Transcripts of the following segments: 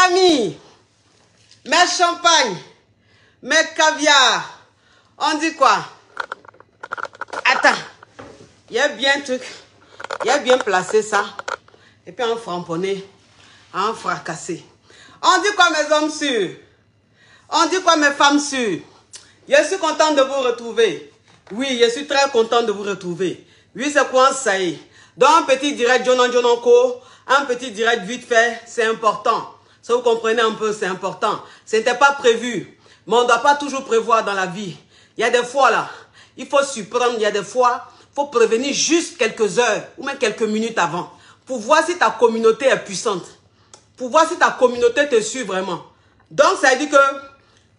famille, mes champagnes, mes caviar, on dit quoi? Attends, il y a bien un truc, il y a bien placé ça, et puis en framponné, en fracassé. On dit quoi mes hommes sûrs? On dit quoi mes femmes sûres? Je suis contente de vous retrouver. Oui, je suis très contente de vous retrouver. Oui, c'est quoi ça y est? Donc un petit direct Jonanko, un petit direct vite fait, c'est important. Ça vous comprenez un peu, c'est important. Ce n'était pas prévu, mais on ne doit pas toujours prévoir dans la vie. Il y a des fois là, il faut surprendre, il y a des fois, il faut prévenir juste quelques heures ou même quelques minutes avant pour voir si ta communauté est puissante, pour voir si ta communauté te suit vraiment. Donc ça veut dire que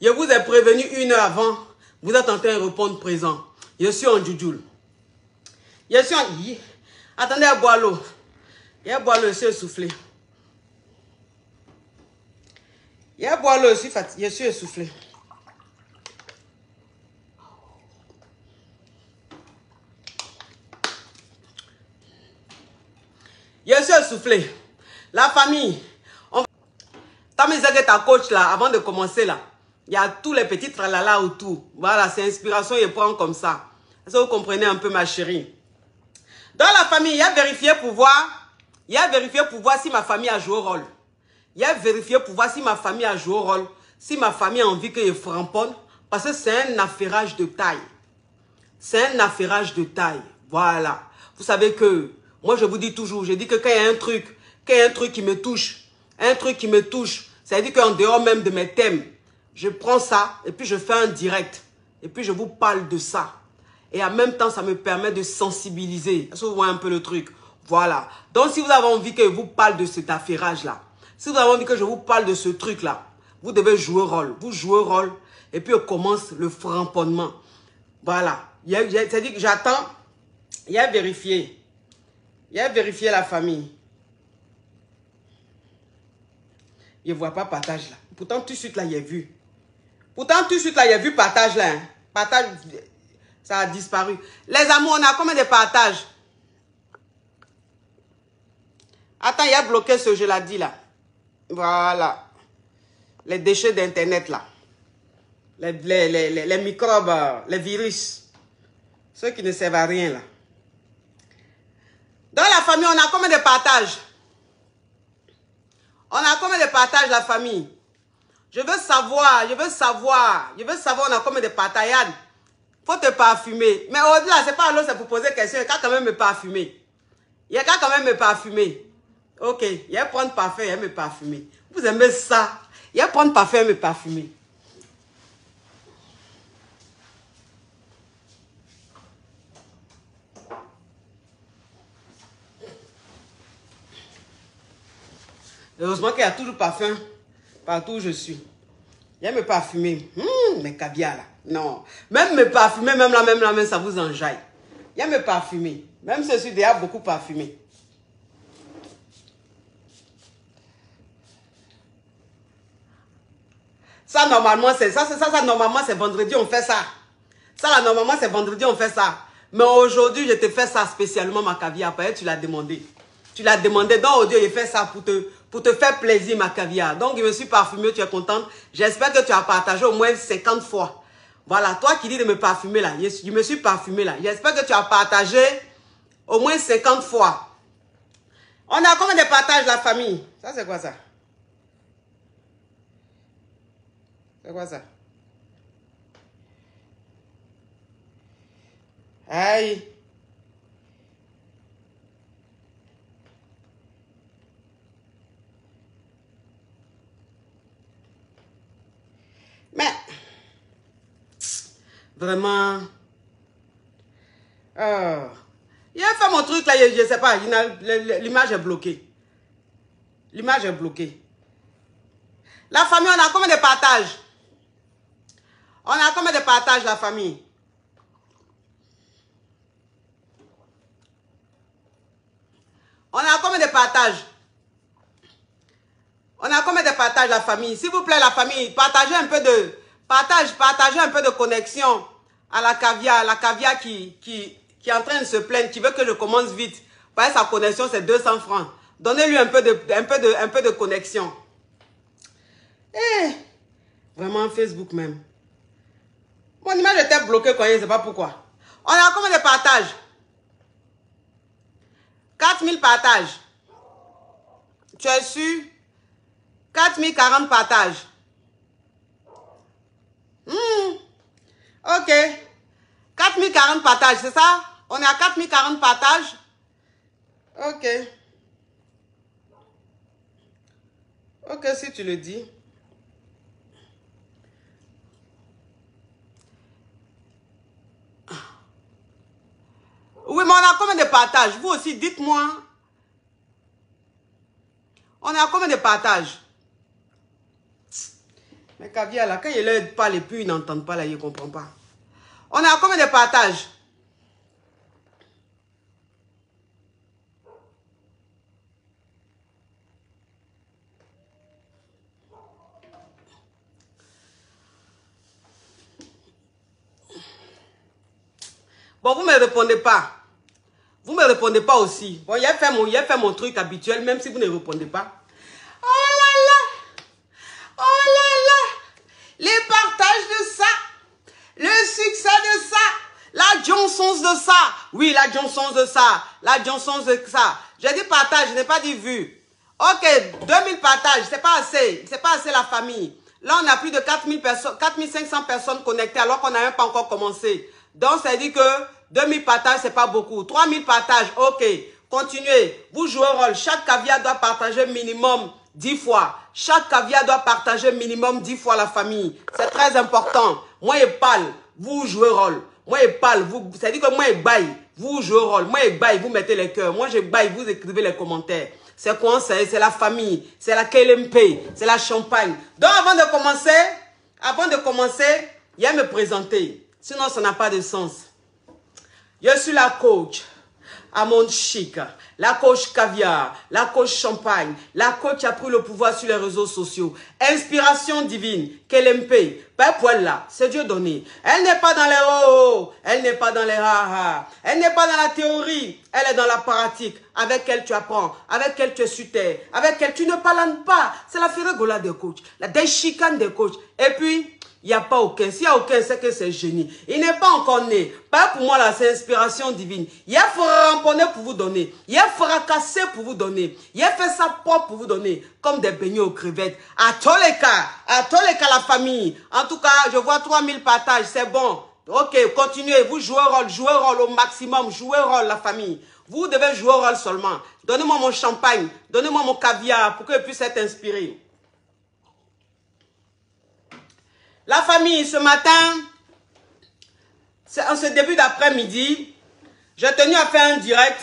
je vous ai prévenu 1 heure avant, vous êtes en train de répondre présent. Je suis en djoujoul. Je suis en... Attendez à boire l'eau. Il y a boire l'eau, je suis essoufflé. Il y a boire l'eau, je suis essoufflé. Je suis essoufflé. La famille. T'as mis ta coach là, avant de commencer là. Il y a tous les petits tralala autour. Voilà, c'est inspiration, je prends comme ça. Est-ce que vous comprenez un peu ma chérie? Dans la famille, il y a vérifié pour voir. Il y a vérifié pour voir si ma famille a joué au rôle. Il y a vérifié pour voir si ma famille a joué au rôle. Si ma famille a envie que je framponne. Parce que c'est un affairage de taille. C'est un affairage de taille. Voilà. Vous savez que, moi je vous dis toujours, je dis que quand il y a un truc qui me touche, ça veut dire qu'en dehors même de mes thèmes, je prends ça et puis je fais un direct. Et puis je vous parle de ça. Et en même temps, ça me permet de sensibiliser. Est-ce que vous voyez un peu le truc? Voilà. Donc si vous avez envie que je vous parle de cet affairage-là, si vous avez envie que je vous parle de ce truc-là, vous devez jouer rôle. Vous jouez rôle et puis on commence le framponnement. Voilà. C'est-à-dire que j'attends. Il y a vérifié. Il y a vérifié la famille. Je ne vois pas partage là. Pourtant, tout de suite là, il y a vu. Pourtant, tout de suite là, il y a vu partage là. Hein. Partage, ça a disparu. Les amours, on a combien de partages? Attends, il y a bloqué ce, je l'ai dit là. Voilà. Les déchets d'internet là. Les microbes, les virus. Ceux qui ne servent à rien là. Dans la famille, on a combien de partages? On a combien de partages la famille? Je veux savoir, on a combien de partages. Yann, faut te parfumer. Mais au-delà, c'est pas l'autre, c'est pour poser question. Il y a quand même me parfumer. Il y a quand même me parfumer. Ok, il y a prendre parfum, il y a me parfumer. Vous aimez ça? Il y a prendre parfum, me parfumer. Heureusement qu'il y a toujours parfum partout où je suis. Il y a me parfumer. Mais caviar là. Non. Même me parfumer, même là, ça vous enjaille. Il y a me parfumer. Même si je suis déjà beaucoup parfumé. Ça, normalement, c'est ça, normalement, c'est vendredi, on fait ça. Ça, là, normalement, c'est vendredi, on fait ça. Mais aujourd'hui, je te fais ça spécialement, ma caviar. Parce que tu l'as demandé. Tu l'as demandé. Donc, aujourd'hui, je fais ça pour te faire plaisir, ma caviar. Donc, je me suis parfumé, tu es contente. J'espère que tu as partagé au moins 50 fois. Voilà, toi qui dis de me parfumer là. Je me suis parfumé là. J'espère que tu as partagé au moins 50 fois. On a combien de partages, la famille? Ça, c'est quoi ça? C'est quoi ça? Aïe. Mais, vraiment, il a fait mon truc là, je ne sais pas, l'image est bloquée. L'image est bloquée. La famille, on a combien de partages? On a combien de partages, la famille? On a combien de partages? On a combien de partages, la famille? S'il vous plaît, la famille, partagez un peu de... Partagez un peu de connexion à la caviar. La caviar qui est en train de se plaindre, qui veut que je commence vite. Parce que sa connexion, c'est 200 francs. Donnez-lui un peu de connexion. Eh, vraiment Facebook même. Mon image était bloquée quand je ne sais pas pourquoi. On a combien de partages? 4000 partages. Tu es sûr? 4040 partages. Ok. 4040 partages, c'est ça? On est à 4040 partages? Ok. Ok, si tu le dis. Oui, mais on a combien de partages? Vous aussi, dites-moi. On est à combien de partages? Mais Caviar, là, quand il leur parle et puis ils n'entendent pas, là, ils ne comprennent pas. On est à combien de partages? Bon, vous ne me répondez pas. Vous ne me répondez pas aussi. Bon, il a fait mon truc habituel, même si vous ne répondez pas. Oh là là! Oh là là! Les partages de ça! Le succès de ça! La Johnson de ça! Oui, la Johnson de ça! La Johnson de ça! J'ai dit partage, je n'ai pas dit vue. Ok, 2000 partages, c'est pas assez. C'est pas assez la famille. Là, on a plus de 4500 personnes connectées alors qu'on n'a même pas encore commencé. Donc, ça dit que 2000 partages, c'est pas beaucoup. 3000 partages, ok. Continuez. Vous jouez un rôle. Chaque caviar doit partager minimum 10 fois. Chaque caviar doit partager minimum 10 fois la famille. C'est très important. Moi, je parle. Vous jouez rôle. Moi, je parle. Ça dit que moi, je baille. Vous jouez rôle. Moi, je baille. Vous mettez les cœurs. Moi, je baille. Vous écrivez les commentaires. C'est quoi? C'est la famille. C'est la KLMP. C'est la champagne. Donc, avant de commencer, il y a me présenter. Sinon, ça n'a pas de sens. Je suis la coach Amon Chic, la coach caviar, la coach champagne, la coach qui a pris le pouvoir sur les réseaux sociaux. Inspiration divine, KLMP, pas poil là, c'est Dieu donné. Elle n'est pas dans les oh, elle n'est pas dans les ha-ha, elle n'est pas dans la théorie, elle est dans la pratique, avec elle tu apprends, avec elle tu es sur terre, avec elle tu ne parles pas. C'est la firagola des coachs, la déchicane des coachs. Et puis, il n'y a pas aucun. S'il n'y a aucun, c'est que c'est génie. Il n'est pas encore né. Pas pour moi, là, c'est inspiration divine. Il a ramponné pour vous donner. Il a fracassé pour vous donner. Il a fait sa propre pour vous donner. Comme des beignets aux crevettes. À tous les cas, la famille. En tout cas, je vois 3000 partages. C'est bon. Ok, continuez. Vous jouez rôle au maximum. Jouez rôle, la famille. Vous devez jouer rôle seulement. Donnez-moi mon champagne. Donnez-moi mon caviar pour que je puisse être inspiré. La famille, ce matin, en ce début d'après-midi, j'ai tenu à faire un direct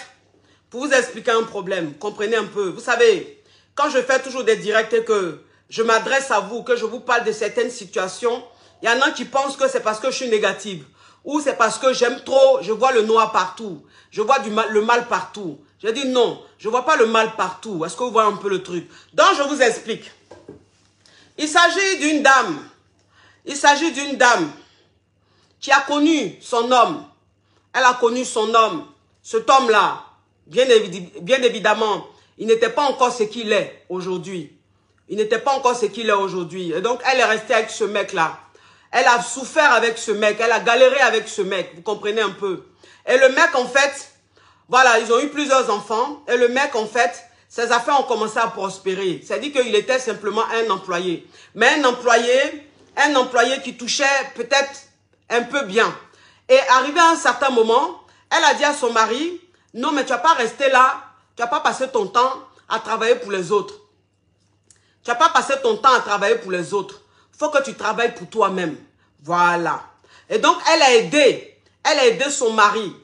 pour vous expliquer un problème. Comprenez un peu. Vous savez, quand je fais toujours des directs et que je m'adresse à vous, que je vous parle de certaines situations, il y en a qui pensent que c'est parce que je suis négative. Ou c'est parce que j'aime trop, je vois le noir partout. Je vois le mal partout. J'ai dit non, je ne vois pas le mal partout. Est-ce que vous voyez un peu le truc? Donc, je vous explique. Il s'agit d'une dame. Il s'agit d'une dame qui a connu son homme. Elle a connu son homme. Cet homme-là, bien évidemment, il n'était pas encore ce qu'il est aujourd'hui. Il n'était pas encore ce qu'il est aujourd'hui. Et donc, elle est restée avec ce mec-là. Elle a souffert avec ce mec. Elle a galéré avec ce mec. Vous comprenez un peu. Et le mec, en fait, voilà, ils ont eu plusieurs enfants. Et le mec, en fait, ses affaires ont commencé à prospérer. C'est-à-dire qu'il était simplement un employé. Mais un employé qui touchait peut-être un peu bien. Et arrivé à un certain moment, elle a dit à son mari, non mais tu ne vas pas rester là, tu ne vas pas passer ton temps à travailler pour les autres. Tu ne vas pas passer ton temps à travailler pour les autres. Il faut que tu travailles pour toi-même. Voilà. Et donc elle a aidé son mari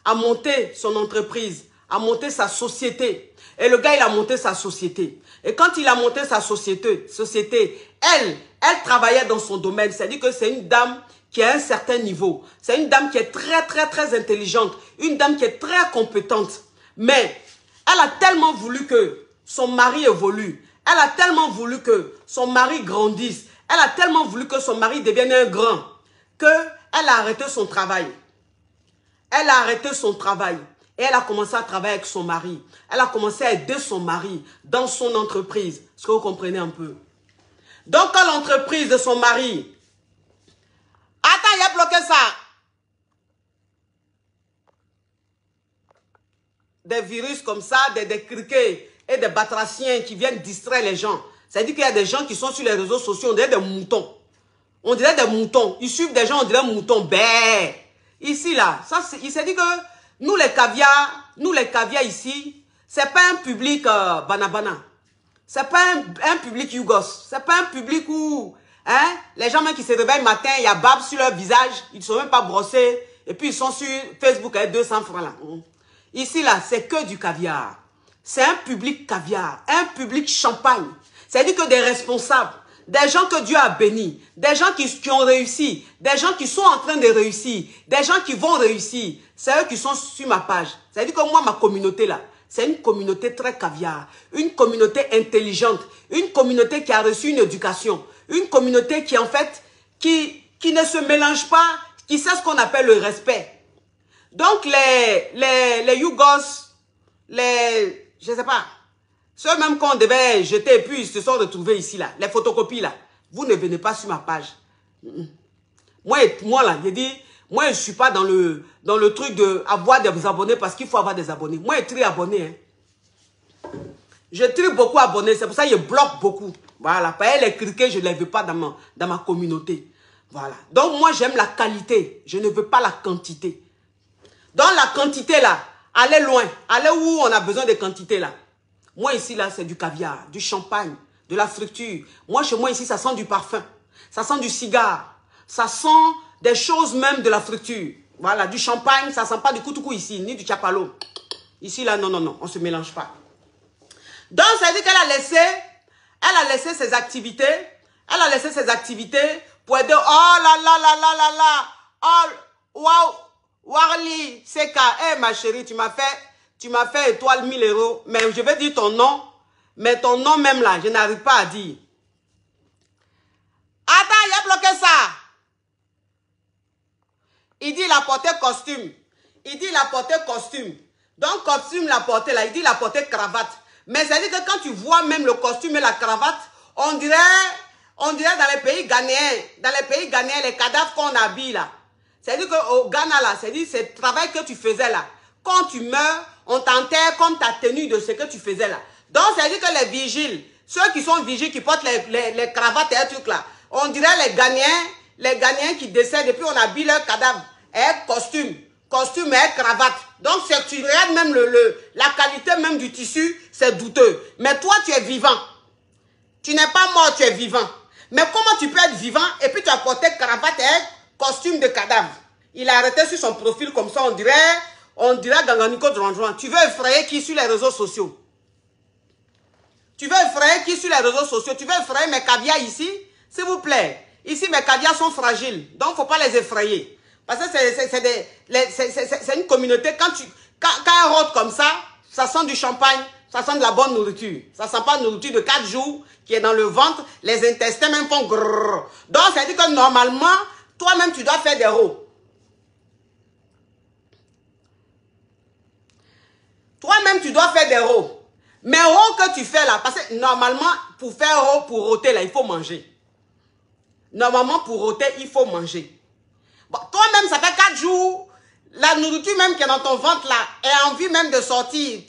à monter son entreprise, à monter sa société. Et le gars, il a monté sa société. Et quand il a monté sa société, elle travaillait dans son domaine. C'est-à-dire que c'est une dame qui a un certain niveau. C'est une dame qui est très, très, très intelligente. Une dame qui est très compétente. Mais elle a tellement voulu que son mari évolue. Elle a tellement voulu que son mari grandisse. Elle a tellement voulu que son mari devienne un grand. qu'elle a arrêté son travail. Elle a arrêté son travail. Et elle a commencé à travailler avec son mari. Elle a commencé à aider son mari dans son entreprise. Est-ce que vous comprenez un peu? Donc, quand l'entreprise de son mari... Attends, il a bloqué ça. Des virus comme ça, des criquets et des batraciens qui viennent distraire les gens. C'est-à-dire qu'il y a des gens qui sont sur les réseaux sociaux, on dirait des moutons. On dirait des moutons. Ils suivent des gens, on dirait moutons. Ben, ici, là, il s'est dit que nous, les caviars ici, c'est pas un public banabana. C'est pas un public yougos. C'est pas un public où, hein, les gens même qui se réveillent le matin, il y a barbe sur leur visage, ils ne sont même pas brossés, et puis ils sont sur Facebook avec 200 francs là. Ici, là, c'est que du caviar. C'est un public caviar, un public champagne. C'est-à-dire que des responsables, des gens que Dieu a bénis, des gens qui ont réussi, des gens qui sont en train de réussir, des gens qui vont réussir, c'est eux qui sont sur ma page. C'est-à-dire que moi, ma communauté là, c'est une communauté très caviar, une communauté intelligente, une communauté qui a reçu une éducation, une communauté qui en fait, qui ne se mélange pas, qui sait ce qu'on appelle le respect. Donc les Yougos, je sais pas, ceux même qu'on devait jeter et puis ils se sont retrouvés ici là, les photocopies là, vous ne venez pas sur ma page. Moi là, j'ai dit, moi je suis pas dans le truc de avoir des abonnés parce qu'il faut avoir des abonnés. Moi je trie abonnés. Hein. Je trie beaucoup abonnés, c'est pour ça que je bloque beaucoup. Voilà, pas les cliquer, je ne les veux pas dans ma communauté. Voilà. Donc moi j'aime la qualité, je ne veux pas la quantité. Dans la quantité là, allez loin, allez où on a besoin de quantité là. Moi ici là, c'est du caviar, du champagne, de la friture. Moi chez moi ici, ça sent du parfum, ça sent du cigare, ça sent des choses même de la friture. Voilà, du champagne, ça sent pas du koutoukou ici, ni du chapalo. Ici là, non, non, non, on se mélange pas. Donc ça veut dire qu'elle a laissé ses activités, pour aider, oh là là là là là là, oh, waouh. Warli, Seka, hey, ma chérie, tu m'as fait étoile 1000 €, mais je vais dire ton nom, mais ton nom même là, je n'arrive pas à dire. Attends, il a bloqué ça. Il dit il a porté costume. Donc costume l'a porté là, il dit il a porté cravate. Mais ça veut dire que quand tu vois même le costume et la cravate, on dirait dans les pays ghanéens, les cadavres qu'on habille là. C'est-à-dire qu'au Ghana, là, c'est-à-dire c'est le travail que tu faisais là. Quand tu meurs, on t'enterre comme ta tenue de ce que tu faisais là. Donc, c'est-à-dire que les vigiles, ceux qui sont vigiles, qui portent les cravates et les trucs là, on dirait les Ghanéens qui décèdent et puis on habille leur cadavre avec costume et cravate. Donc, tu regardes même la qualité même du tissu, c'est douteux. Mais toi, tu es vivant. Tu n'es pas mort, tu es vivant. Mais comment tu peux être vivant et puis tu as porté cravate et costume de cadavre? Il a arrêté sur son profil comme ça, on dirait Ganganiko Dranjouan. Tu veux effrayer qui sur les réseaux sociaux? Tu veux effrayer qui sur les réseaux sociaux? Tu veux effrayer mes caviars ici? S'il vous plaît. Ici, mes caviars sont fragiles. Donc, il ne faut pas les effrayer. Parce que c'est une communauté. Quand elle rôde comme ça, ça sent du champagne, ça sent de la bonne nourriture. Ça ne sent pas de nourriture de 4 jours qui est dans le ventre. Les intestins même font grrr. Donc, ça veut dire que normalement, toi-même, tu dois faire des rots. Toi-même, tu dois faire des rots. Mais rots que tu fais là, parce que normalement, pour faire rot, pour rôter là, il faut manger. Normalement, pour rôter, il faut manger. Bon, toi-même, ça fait 4 jours, la nourriture même qui est dans ton ventre là, a envie même de sortir,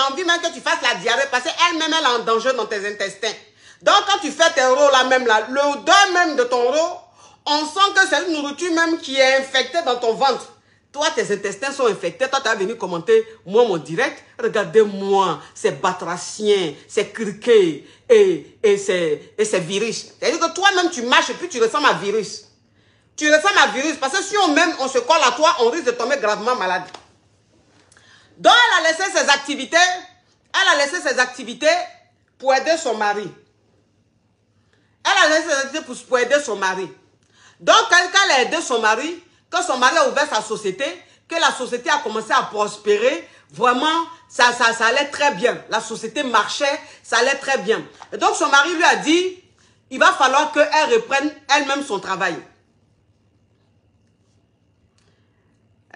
envie même que tu fasses la diarrhée, parce qu'elle-même, elle est en danger dans tes intestins. Donc, quand tu fais tes rots là même là, l'odeur même de ton rot, on sent que c'est une nourriture même qui est infectée dans ton ventre. Toi, tes intestins sont infectés. Toi, tu as venu commenter, moi, mon direct. Regardez-moi, ces batraciens, ces criquets et ces virus. C'est-à-dire que toi-même, tu marches et puis tu ressembles à virus. Tu ressembles à virus parce que si on se colle à toi, on risque de tomber gravement malade. Donc, elle a laissé ses activités. Pour aider son mari. Elle a laissé ses activités pour aider son mari. Donc, quand elle a aidé son mari, quand son mari a ouvert sa société, que la société a commencé à prospérer, vraiment, ça allait très bien. La société marchait, ça allait très bien. Et donc, son mari lui a dit, il va falloir qu'elle reprenne elle-même son travail.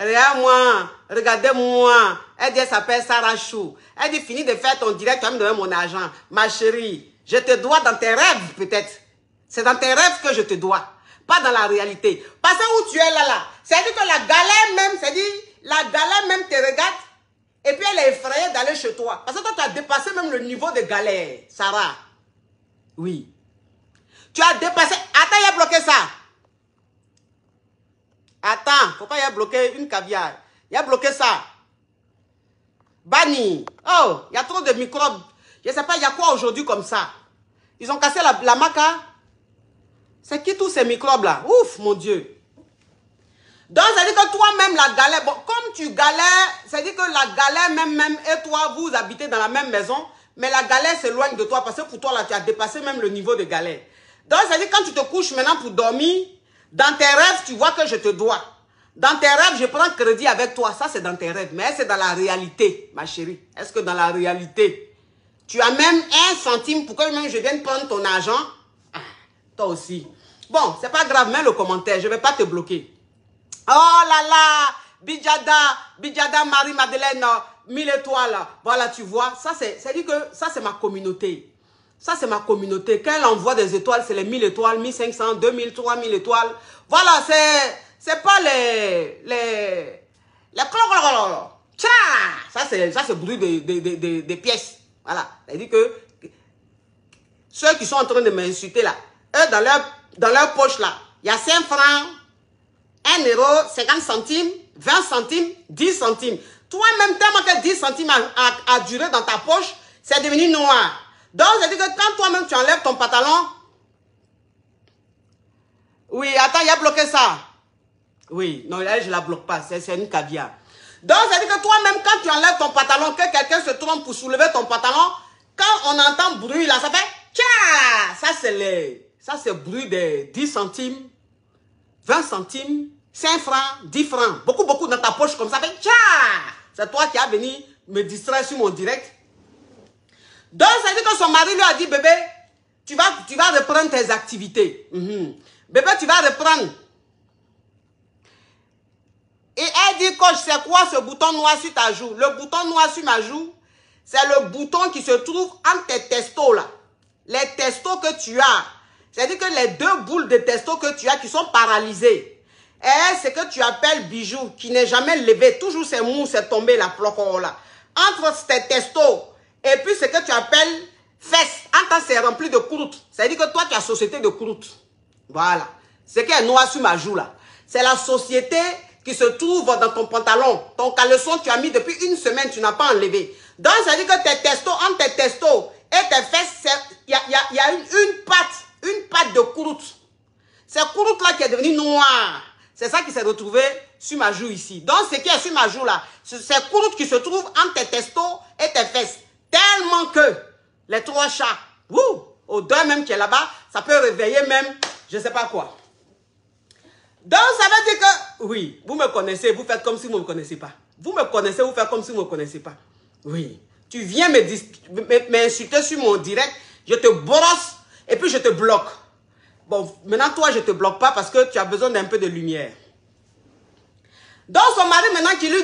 Regarde-moi, regardez-moi. Elle dit, elle s'appelle Sarah Chou. Elle dit, fini de faire ton direct, tu vas me donner mon argent. Ma chérie, je te dois dans tes rêves, peut-être. C'est dans tes rêves que je te dois. Pas dans la réalité. Parce que où tu es là. C'est-à-dire que la galère même, la galère même te regarde. Et puis elle est effrayée d'aller chez toi. Parce que toi, tu as dépassé même le niveau de galère, Sarah. Oui. Tu as dépassé. Attends, il a bloqué ça. Attends, pourquoi il a bloqué une caviar? Il a bloqué ça. Banni. Oh, il y a trop de microbes. Je ne sais pas, il y a quoi aujourd'hui comme ça? Ils ont cassé la maca. C'est qui tous ces microbes-là? Ouf, mon Dieu. Donc, ça veut dire que toi-même, la galère, bon, comme tu galères, ça veut dire que la galère même et toi, vous habitez dans la même maison, mais la galère s'éloigne de toi parce que pour toi, là, tu as dépassé même le niveau de galère. Donc, ça veut dire que quand tu te couches maintenant pour dormir, dans tes rêves, tu vois que je te dois. Dans tes rêves, je prends crédit avec toi. Ça, c'est dans tes rêves. Mais c'est dans la réalité, ma chérie. Est-ce que dans la réalité, tu as même 1 centime pour que même je vienne prendre ton argent? Ah, toi aussi. Bon, c'est pas grave, mets le commentaire. Je ne vais pas te bloquer. Oh là là, Bijada, Marie-Madeleine, 1000 étoiles. Voilà, tu vois, ça c'est-à-dire que ça c'est ma communauté. Ça c'est ma communauté. Quand elle envoie des étoiles, c'est les 1000 étoiles, 1500, 2000, 3000 étoiles. Voilà, c'est pas les ça c'est bruit des pièces. Voilà, c'est-à-dire que ceux qui sont en train de m'insulter là, eux dans leur poche là, il y a 5 francs. 1 euro, 50 centimes, 20 centimes, 10 centimes. Toi-même, tellement que 10 centimes a duré dans ta poche, c'est devenu noir. Donc, c'est-à-dire que quand toi-même tu enlèves ton pantalon... Oui, attends, il a bloqué ça. Oui, non, là, je ne la bloque pas, c'est une caviar. Donc, c'est-à-dire que toi-même, quand tu enlèves ton pantalon, que quelqu'un se trompe pour soulever ton pantalon, quand on entend bruit là, ça fait... Tcha! Ça, c'est le bruit de 10 centimes. 20 centimes, 5 francs, 10 francs. Beaucoup dans ta poche comme ça. C'est toi qui as venu me distraire sur mon direct. Donc, ça veut dire que son mari lui a dit, bébé, tu vas reprendre tes activités. Bébé, tu vas reprendre. Et elle dit, coach, c'est quoi ce bouton noir sur ta joue? Le bouton noir sur ma joue, c'est le bouton qui se trouve entre tes testos là. Les testos que tu as. C'est-à-dire que les 2 boules de testo que tu as qui sont paralysées, et ce que tu appelles bijou, qui n'est jamais levé, toujours c'est mou, c'est tombé la flocon là. Entre tes testos et puis ce que tu appelles fesses, entre c'est rempli de croûte. C'est-à-dire que toi tu as société de croûte. Voilà. Ce qui est noir sur ma joue là, c'est la société qui se trouve dans ton pantalon. Ton caleçon, tu as mis depuis 1 semaine, tu n'as pas enlevé. Donc ça veut dire que tes testos, entre tes testos et tes fesses, il y a une pâte de croûte. Cette croûte-là qui est devenue noire, c'est ça qui s'est retrouvé sur ma joue ici. Donc, ce qui est sur ma joue là, c'est cette croûte qui se trouve entre tes testos et tes fesses. Tellement que les 3 chats, odeur même qui est là-bas, ça peut réveiller même, je ne sais pas quoi. Donc, ça veut dire que, oui, vous me connaissez, vous faites comme si vous ne me connaissez pas. Vous me connaissez, vous faites comme si vous ne me connaissez pas. Oui. Tu viens m'insulter sur mon direct, je te brosse. Et puis je te bloque. Bon, maintenant toi je te bloque pas parce que tu as besoin d'un peu de lumière. Donc son mari maintenant qui lui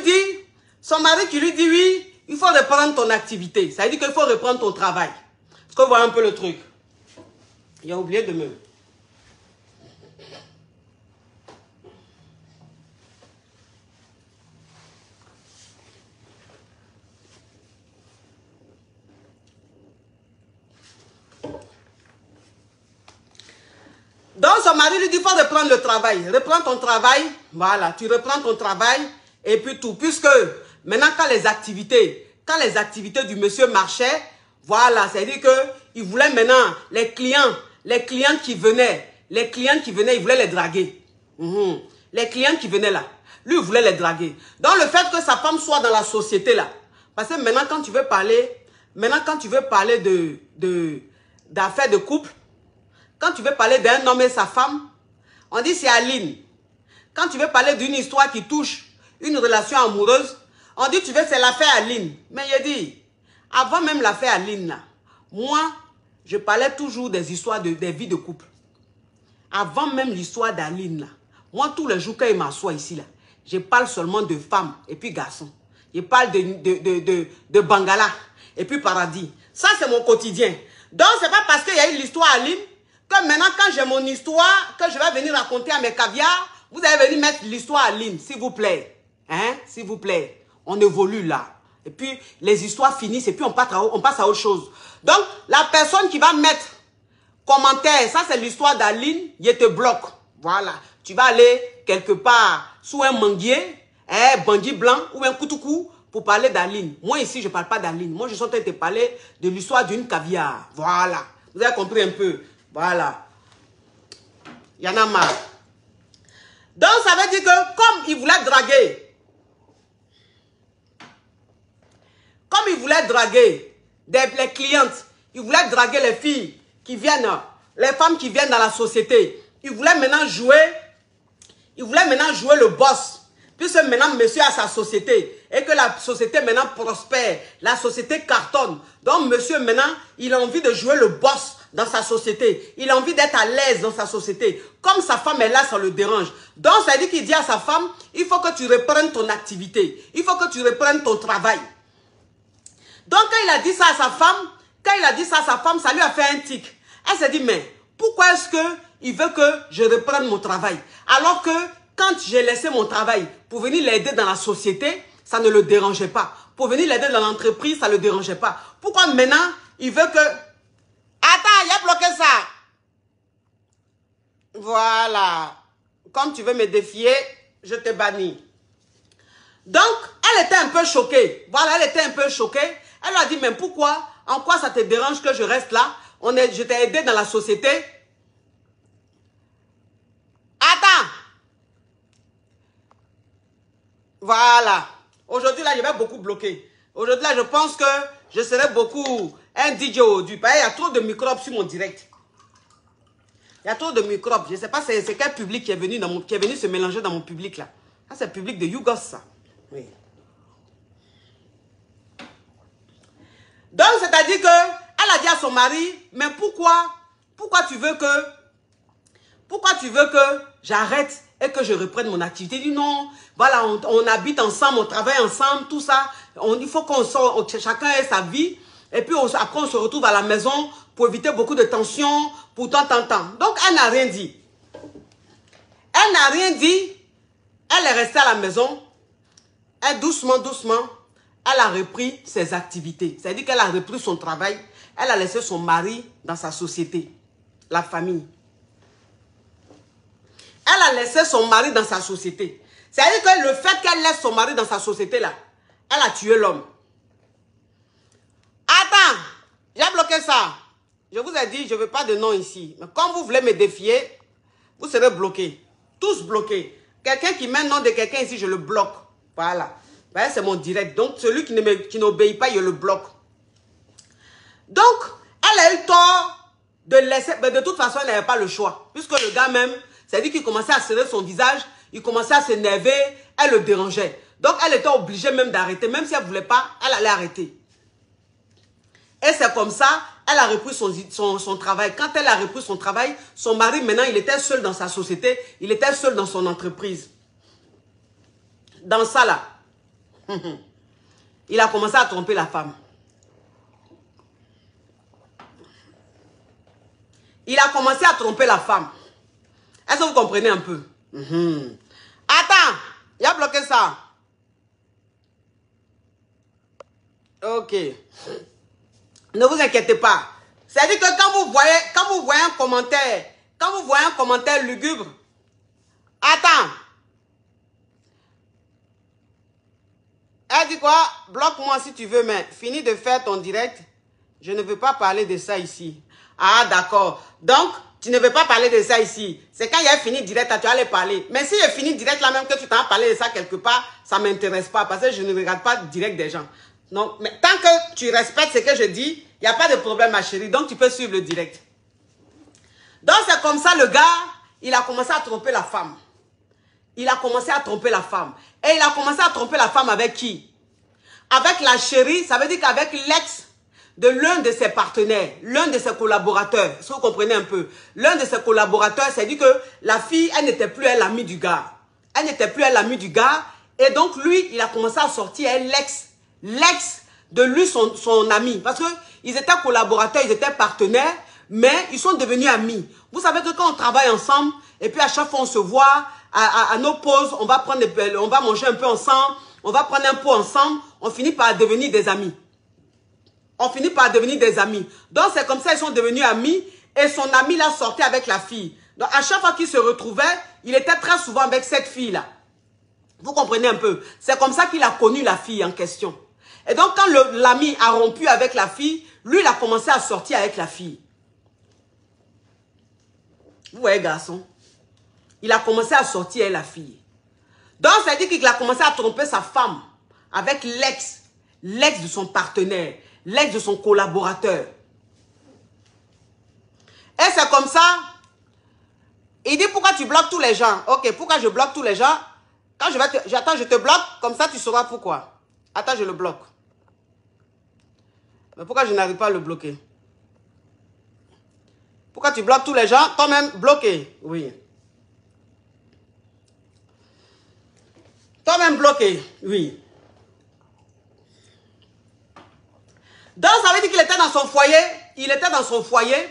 dit, oui, il faut reprendre ton activité. Ça veut dire qu'il faut reprendre ton travail. Est-ce que vous voyez un peu le truc? Il a oublié de me... Donc son mari lui dit, il faut reprendre le travail. Reprends ton travail. Voilà, tu reprends ton travail. Et puis tout. Puisque maintenant, quand les activités du monsieur marchaient, voilà, c'est-à-dire qu'il voulait maintenant les clients qui venaient, il voulait les draguer. Les clients qui venaient là, lui, il voulait les draguer. Donc le fait que sa femme soit dans la société là, parce que maintenant quand tu veux parler, d'affaires de couple, quand tu veux parler d'un homme et sa femme, on dit c'est Aline. Quand tu veux parler d'une histoire qui touche une relation amoureuse, on dit c'est l'affaire Aline. Mais il dit, avant même l'affaire Aline là, moi, je parlais toujours des histoires des vies de couple. Avant même l'histoire d'Aline là, moi tous les jours quand il m'assoit ici là, Je parle seulement de femmes et puis garçons. Je parle de Bangala et puis paradis. Ça, c'est mon quotidien. Donc, c'est pas parce qu'il y a eu l'histoire à Lime que maintenant, quand j'ai mon histoire, que je vais venir raconter à mes caviars, vous allez venir mettre l'histoire à Lime, s'il vous plaît. Hein? S'il vous plaît. On évolue là. Et puis, les histoires finissent et puis on passe à autre chose. Donc, la personne qui va mettre commentaire, ça c'est l'histoire d'Aline, je te bloque. Voilà. Tu vas aller quelque part sous un manguier, un bandit blanc ou un koutoukou pour parler d'Aline. Moi ici, je ne parle pas d'Aline. Moi, je suis en train de te parler de l'histoire d'une caviar. Voilà. Vous avez compris un peu. Voilà. Il y en a marre. Donc, ça veut dire que comme il voulait draguer, les clientes, il voulait draguer les filles qui viennent, les femmes qui viennent dans la société. Il voulait maintenant jouer le boss. Puisque maintenant, monsieur a sa société et que la société maintenant prospère, la société cartonne. Donc, monsieur maintenant, il a envie de jouer le boss dans sa société. Il a envie d'être à l'aise dans sa société. Comme sa femme est là, ça le dérange. Donc, ça veut dire qu'il dit à sa femme, il faut que tu reprennes ton activité. Il faut que tu reprennes ton travail. Donc, quand il a dit ça à sa femme, ça lui a fait un tic. Elle s'est dit, mais pourquoi est-ce qu'il veut que je reprenne mon travail? Alors que quand j'ai laissé mon travail pour venir l'aider dans la société, ça ne le dérangeait pas. Pour venir l'aider dans l'entreprise, ça ne le dérangeait pas. Pourquoi maintenant, il veut que... Attends, il a bloqué ça. Voilà. Comme tu veux me défier, je te bannis. Donc, elle était un peu choquée. Voilà, elle était un peu choquée. Elle a dit, mais pourquoi? En quoi ça te dérange que je reste là? Je t'ai aidé dans la société. Attends. Voilà. Aujourd'hui, là, je vais beaucoup bloquer. Aujourd'hui, là, je pense que je serai beaucoup un DJ du pays. Il y a trop de microbes sur mon direct. Il y a trop de microbes. Je ne sais pas c'est quel public qui est venu se mélanger dans mon public, là. Ça, c'est le public de Yougos, ça. Oui. Donc, c'est-à-dire que elle a dit à son mari, mais pourquoi tu veux que j'arrête et que je reprenne mon activité? Il dit non, voilà, on habite ensemble, on travaille ensemble, tout ça. Il faut chacun ait sa vie. Et puis après, on se retrouve à la maison pour éviter beaucoup de tensions, pour tant. Donc, elle n'a rien dit. Elle n'a rien dit. Elle est restée à la maison. Elle, doucement, elle a repris ses activités. C'est-à-dire qu'elle a repris son travail. Elle a laissé son mari dans sa société, la famille. Elle a laissé son mari dans sa société. C'est-à-dire que le fait qu'elle laisse son mari dans sa société, là, elle a tué l'homme. Attends, j'ai bloqué ça. Je vous ai dit, je ne veux pas de nom ici. Mais quand vous voulez me défier, vous serez bloqués. Tous bloqués. Quelqu'un qui met le nom de quelqu'un ici, je le bloque. Voilà. Ben, c'est mon direct. Donc, celui qui n'obéit pas, je le bloque. Donc, elle a eu tort de laisser... Mais de toute façon, elle n'avait pas le choix. Puisque le gars même, c'est-à-dire qu'il commençait à serrer son visage, il commençait à s'énerver, elle le dérangeait. Donc, elle était obligée même d'arrêter. Même si elle ne voulait pas, elle allait arrêter. Et c'est comme ça, elle a repris son travail. Quand elle a repris son travail, son mari, maintenant, il était seul dans sa société. Il était seul dans son entreprise. Dans ça, là. Il a commencé à tromper la femme. Il a commencé à tromper la femme. Est-ce que vous comprenez un peu? Attends, il a bloqué ça. Ok. Ne vous inquiétez pas. C'est-à-dire que quand vous voyez un commentaire lugubre, attends. Elle dit quoi? Bloque-moi si tu veux, mais finis de faire ton direct. Je ne veux pas parler de ça ici. Ah, d'accord. Donc, tu ne veux pas parler de ça ici. C'est quand il a fini direct, tu vas aller parler. Mais si il fini direct là même que tu t'en as parlé de ça quelque part, ça ne m'intéresse pas parce que je ne regarde pas direct des gens. Non, mais tant que tu respectes ce que je dis, il n'y a pas de problème, ma chérie. Donc, tu peux suivre le direct. Donc, c'est comme ça, le gars, il a commencé à tromper la femme. Il a commencé à tromper la femme. Et il a commencé à tromper la femme avec qui? Avec la chérie, ça veut dire qu'avec l'ex de l'un de ses partenaires, l'un de ses collaborateurs. Est-ce que vous comprenez un peu? L'un de ses collaborateurs, c'est-à-dire que la fille, elle n'était plus l'amie du gars. Elle n'était plus l'amie du gars. Et donc, lui, il a commencé à sortir l'ex de lui, son ami. Parce qu'ils étaient collaborateurs, ils étaient partenaires, mais ils sont devenus amis. Vous savez que quand on travaille ensemble, et puis à chaque fois on se voit, à nos pauses, on va manger un peu ensemble, on va prendre un pot ensemble, on finit par devenir des amis. On finit par devenir des amis. Donc c'est comme ça, ils sont devenus amis, et son ami là sortait avec la fille. Donc à chaque fois qu'il se retrouvait, il était très souvent avec cette fille-là. Vous comprenez un peu? C'est comme ça qu'il a connu la fille en question. Et donc, quand l'ami a rompu avec la fille, lui, il a commencé à sortir avec la fille. Vous voyez, garçon? Il a commencé à sortir avec la fille. Donc, ça veut dire qu'il a commencé à tromper sa femme avec l'ex de son partenaire, l'ex de son collaborateur. Et c'est comme ça, il dit, pourquoi tu bloques tous les gens? Ok, pourquoi je bloque tous les gens? Quand j'attends, je te bloque, comme ça tu sauras pourquoi. Attends, je le bloque. Mais pourquoi je n'arrive pas à le bloquer? Pourquoi tu bloques tous les gens? Toi-même bloqué. Oui. Toi-même bloqué. Oui. Donc, ça veut dire qu'il était dans son foyer. Il était dans son foyer.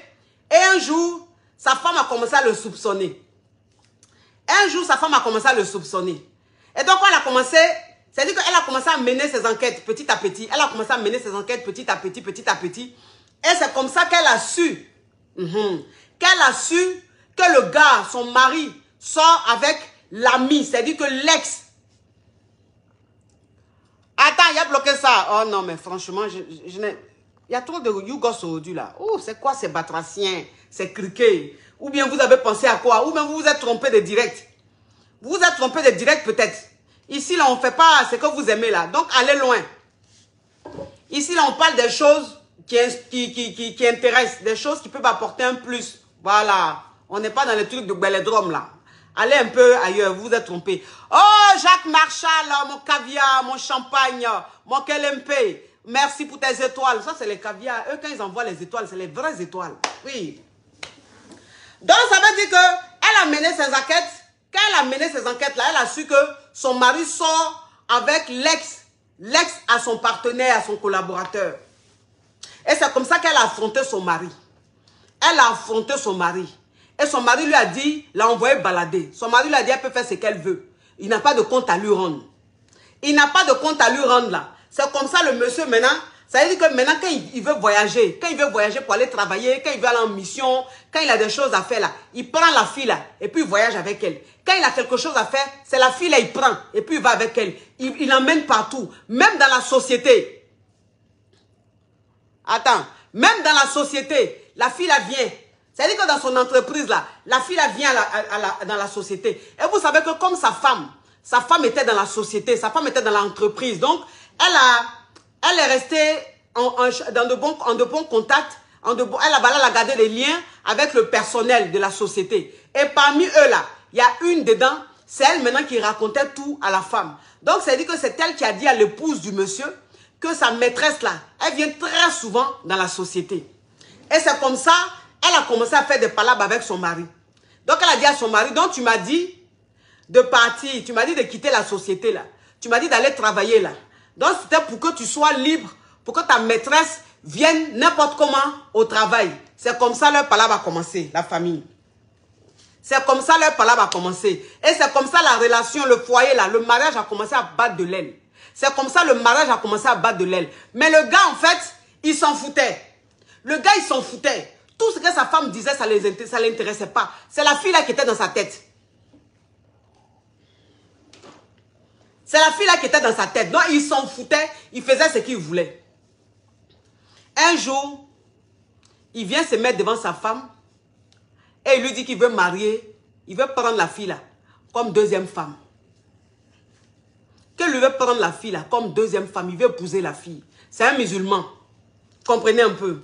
Et un jour, sa femme a commencé à le soupçonner. Un jour, sa femme a commencé à le soupçonner. Et donc, quand elle a commencé, c'est-à-dire qu'elle a commencé à mener ses enquêtes petit à petit. Elle a commencé à mener ses enquêtes petit à petit, petit à petit. Et c'est comme ça qu'elle a su, qu'elle a su que le gars, son mari, sort avec l'ami. C'est-à-dire que l'ex. Attends, il a bloqué ça. Oh non, mais franchement, il y a trop de yougos aujourd'hui là. Oh, c'est quoi ces batraciens, ces criquets? Ou bien vous avez pensé à quoi? Ou bien vous vous êtes trompé de direct. Vous vous êtes trompé de direct peut-être. Ici, là, on ne fait pas ce que vous aimez là. Donc, allez loin. Ici, là, on parle des choses qui intéressent. Des choses qui peuvent apporter un plus. Voilà. On n'est pas dans les trucs de Belledrome là. Allez un peu ailleurs, vous vous êtes trompé. Oh, Jacques Marchal, mon caviar, mon champagne, mon KLMP. Merci pour tes étoiles. Ça, c'est les caviars. Eux, quand ils envoient les étoiles, c'est les vraies étoiles. Oui. Donc, ça veut dire qu'elle a mené ses enquêtes. Quand elle a mené ces enquêtes-là, elle a su que son mari sort avec l'ex à son partenaire, à son collaborateur. Et c'est comme ça qu'elle a affronté son mari. Elle a affronté son mari. Et son mari lui a dit, l'a envoyé balader. Son mari lui a dit, elle peut faire ce qu'elle veut. Il n'a pas de compte à lui rendre. Il n'a pas de compte à lui rendre là. C'est comme ça le monsieur maintenant. Ça veut dire que maintenant, quand il veut voyager, pour aller travailler, quand il veut aller en mission, quand il a des choses à faire là, il prend la fille là, et puis il voyage avec elle. Quand il a quelque chose à faire, c'est la fille là, il prend, et puis il va avec elle. Il l'emmène partout, même dans la société. Attends, même dans la société, la fille là vient. C'est-à-dire que dans son entreprise là, la fille là vient dans la société. Et vous savez que comme sa femme était dans la société, sa femme était dans l'entreprise, donc elle est restée dans de bons contacts. Elle a gardé des liens avec le personnel de la société. Et parmi eux là, il y a une dedans, c'est elle maintenant qui racontait tout à la femme. Donc, c'est-à-dire que c'est elle qui a dit à l'épouse du monsieur que sa maîtresse là, elle vient très souvent dans la société. Et c'est comme ça, elle a commencé à faire des palabres avec son mari. Donc, elle a dit à son mari, donc tu m'as dit de partir, tu m'as dit de quitter la société là. Tu m'as dit d'aller travailler là. Donc, c'était pour que tu sois libre, pour que ta maîtresse vienne n'importe comment au travail. C'est comme ça leur palabre a commencé, la famille. C'est comme ça leur palabre a commencé. Et c'est comme ça la relation, le foyer là, le mariage a commencé à battre de l'aile. C'est comme ça le mariage a commencé à battre de l'aile. Mais le gars, en fait, il s'en foutait. Le gars, il s'en foutait. Tout ce que sa femme disait, ça ne l'intéressait pas. C'est la fille là qui était dans sa tête. C'est la fille là qui était dans sa tête. Donc, il s'en foutait. Il faisait ce qu'il voulait. Un jour, il vient se mettre devant sa femme et il lui dit qu'il veut marier. Il veut prendre la fille là comme deuxième femme. Qu'il lui veut prendre la fille là comme deuxième femme. Il veut épouser la fille. C'est un musulman. Comprenez un peu.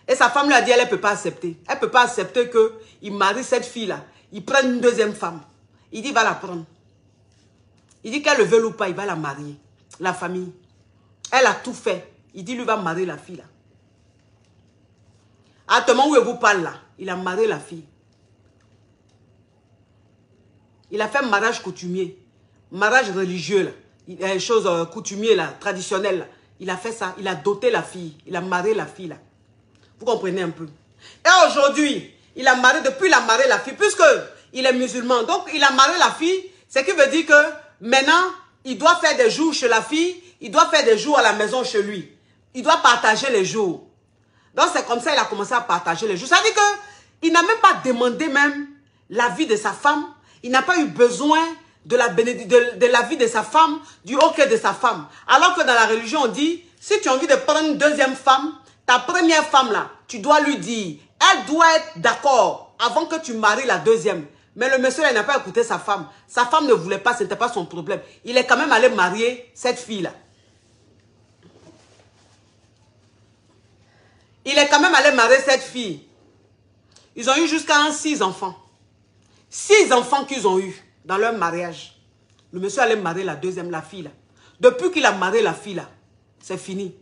Et sa femme lui a dit, elle ne peut pas accepter. Elle ne peut pas accepter qu'il marie cette fille là. Il prend une deuxième femme. Il dit, il va la prendre. Il dit qu'elle le veut ou pas, il va la marier. La famille. Elle a tout fait. Il dit, lui va marier la fille là. À ce moment où il vous parle là, il a marié la fille. Il a fait un mariage coutumier. mariage religieux, là. Les choses coutumières, là, traditionnelles, là. Il a fait ça, il a doté la fille, il a marié la fille, là. Vous comprenez un peu? Et aujourd'hui, il a marié, depuis il a marié la fille, puisque il est musulman, donc il a marié la fille, ce qui veut dire que maintenant, il doit faire des jours chez la fille, il doit faire des jours à la maison chez lui. Il doit partager les jours. Donc c'est comme ça qu'il a commencé à partager les jours. Ça veut dire qu'il n'a même pas demandé même l'avis de sa femme. Il n'a pas eu besoin de l'avis de sa femme, du ok de sa femme. Alors que dans la religion, on dit, si tu as envie de prendre une deuxième femme, ta première femme là, tu dois lui dire, elle doit être d'accord avant que tu maries la deuxième. Mais le monsieur là, il n'a pas écouté sa femme. Sa femme ne voulait pas, ce n'était pas son problème. Il est quand même allé marier cette fille-là. Il est quand même allé marier cette fille. Ils ont eu jusqu'à 6 enfants. 6 enfants qu'ils ont eu dans leur mariage. Le monsieur allait marier la deuxième, la fille là. Depuis qu'il a marié la fille là, c'est fini.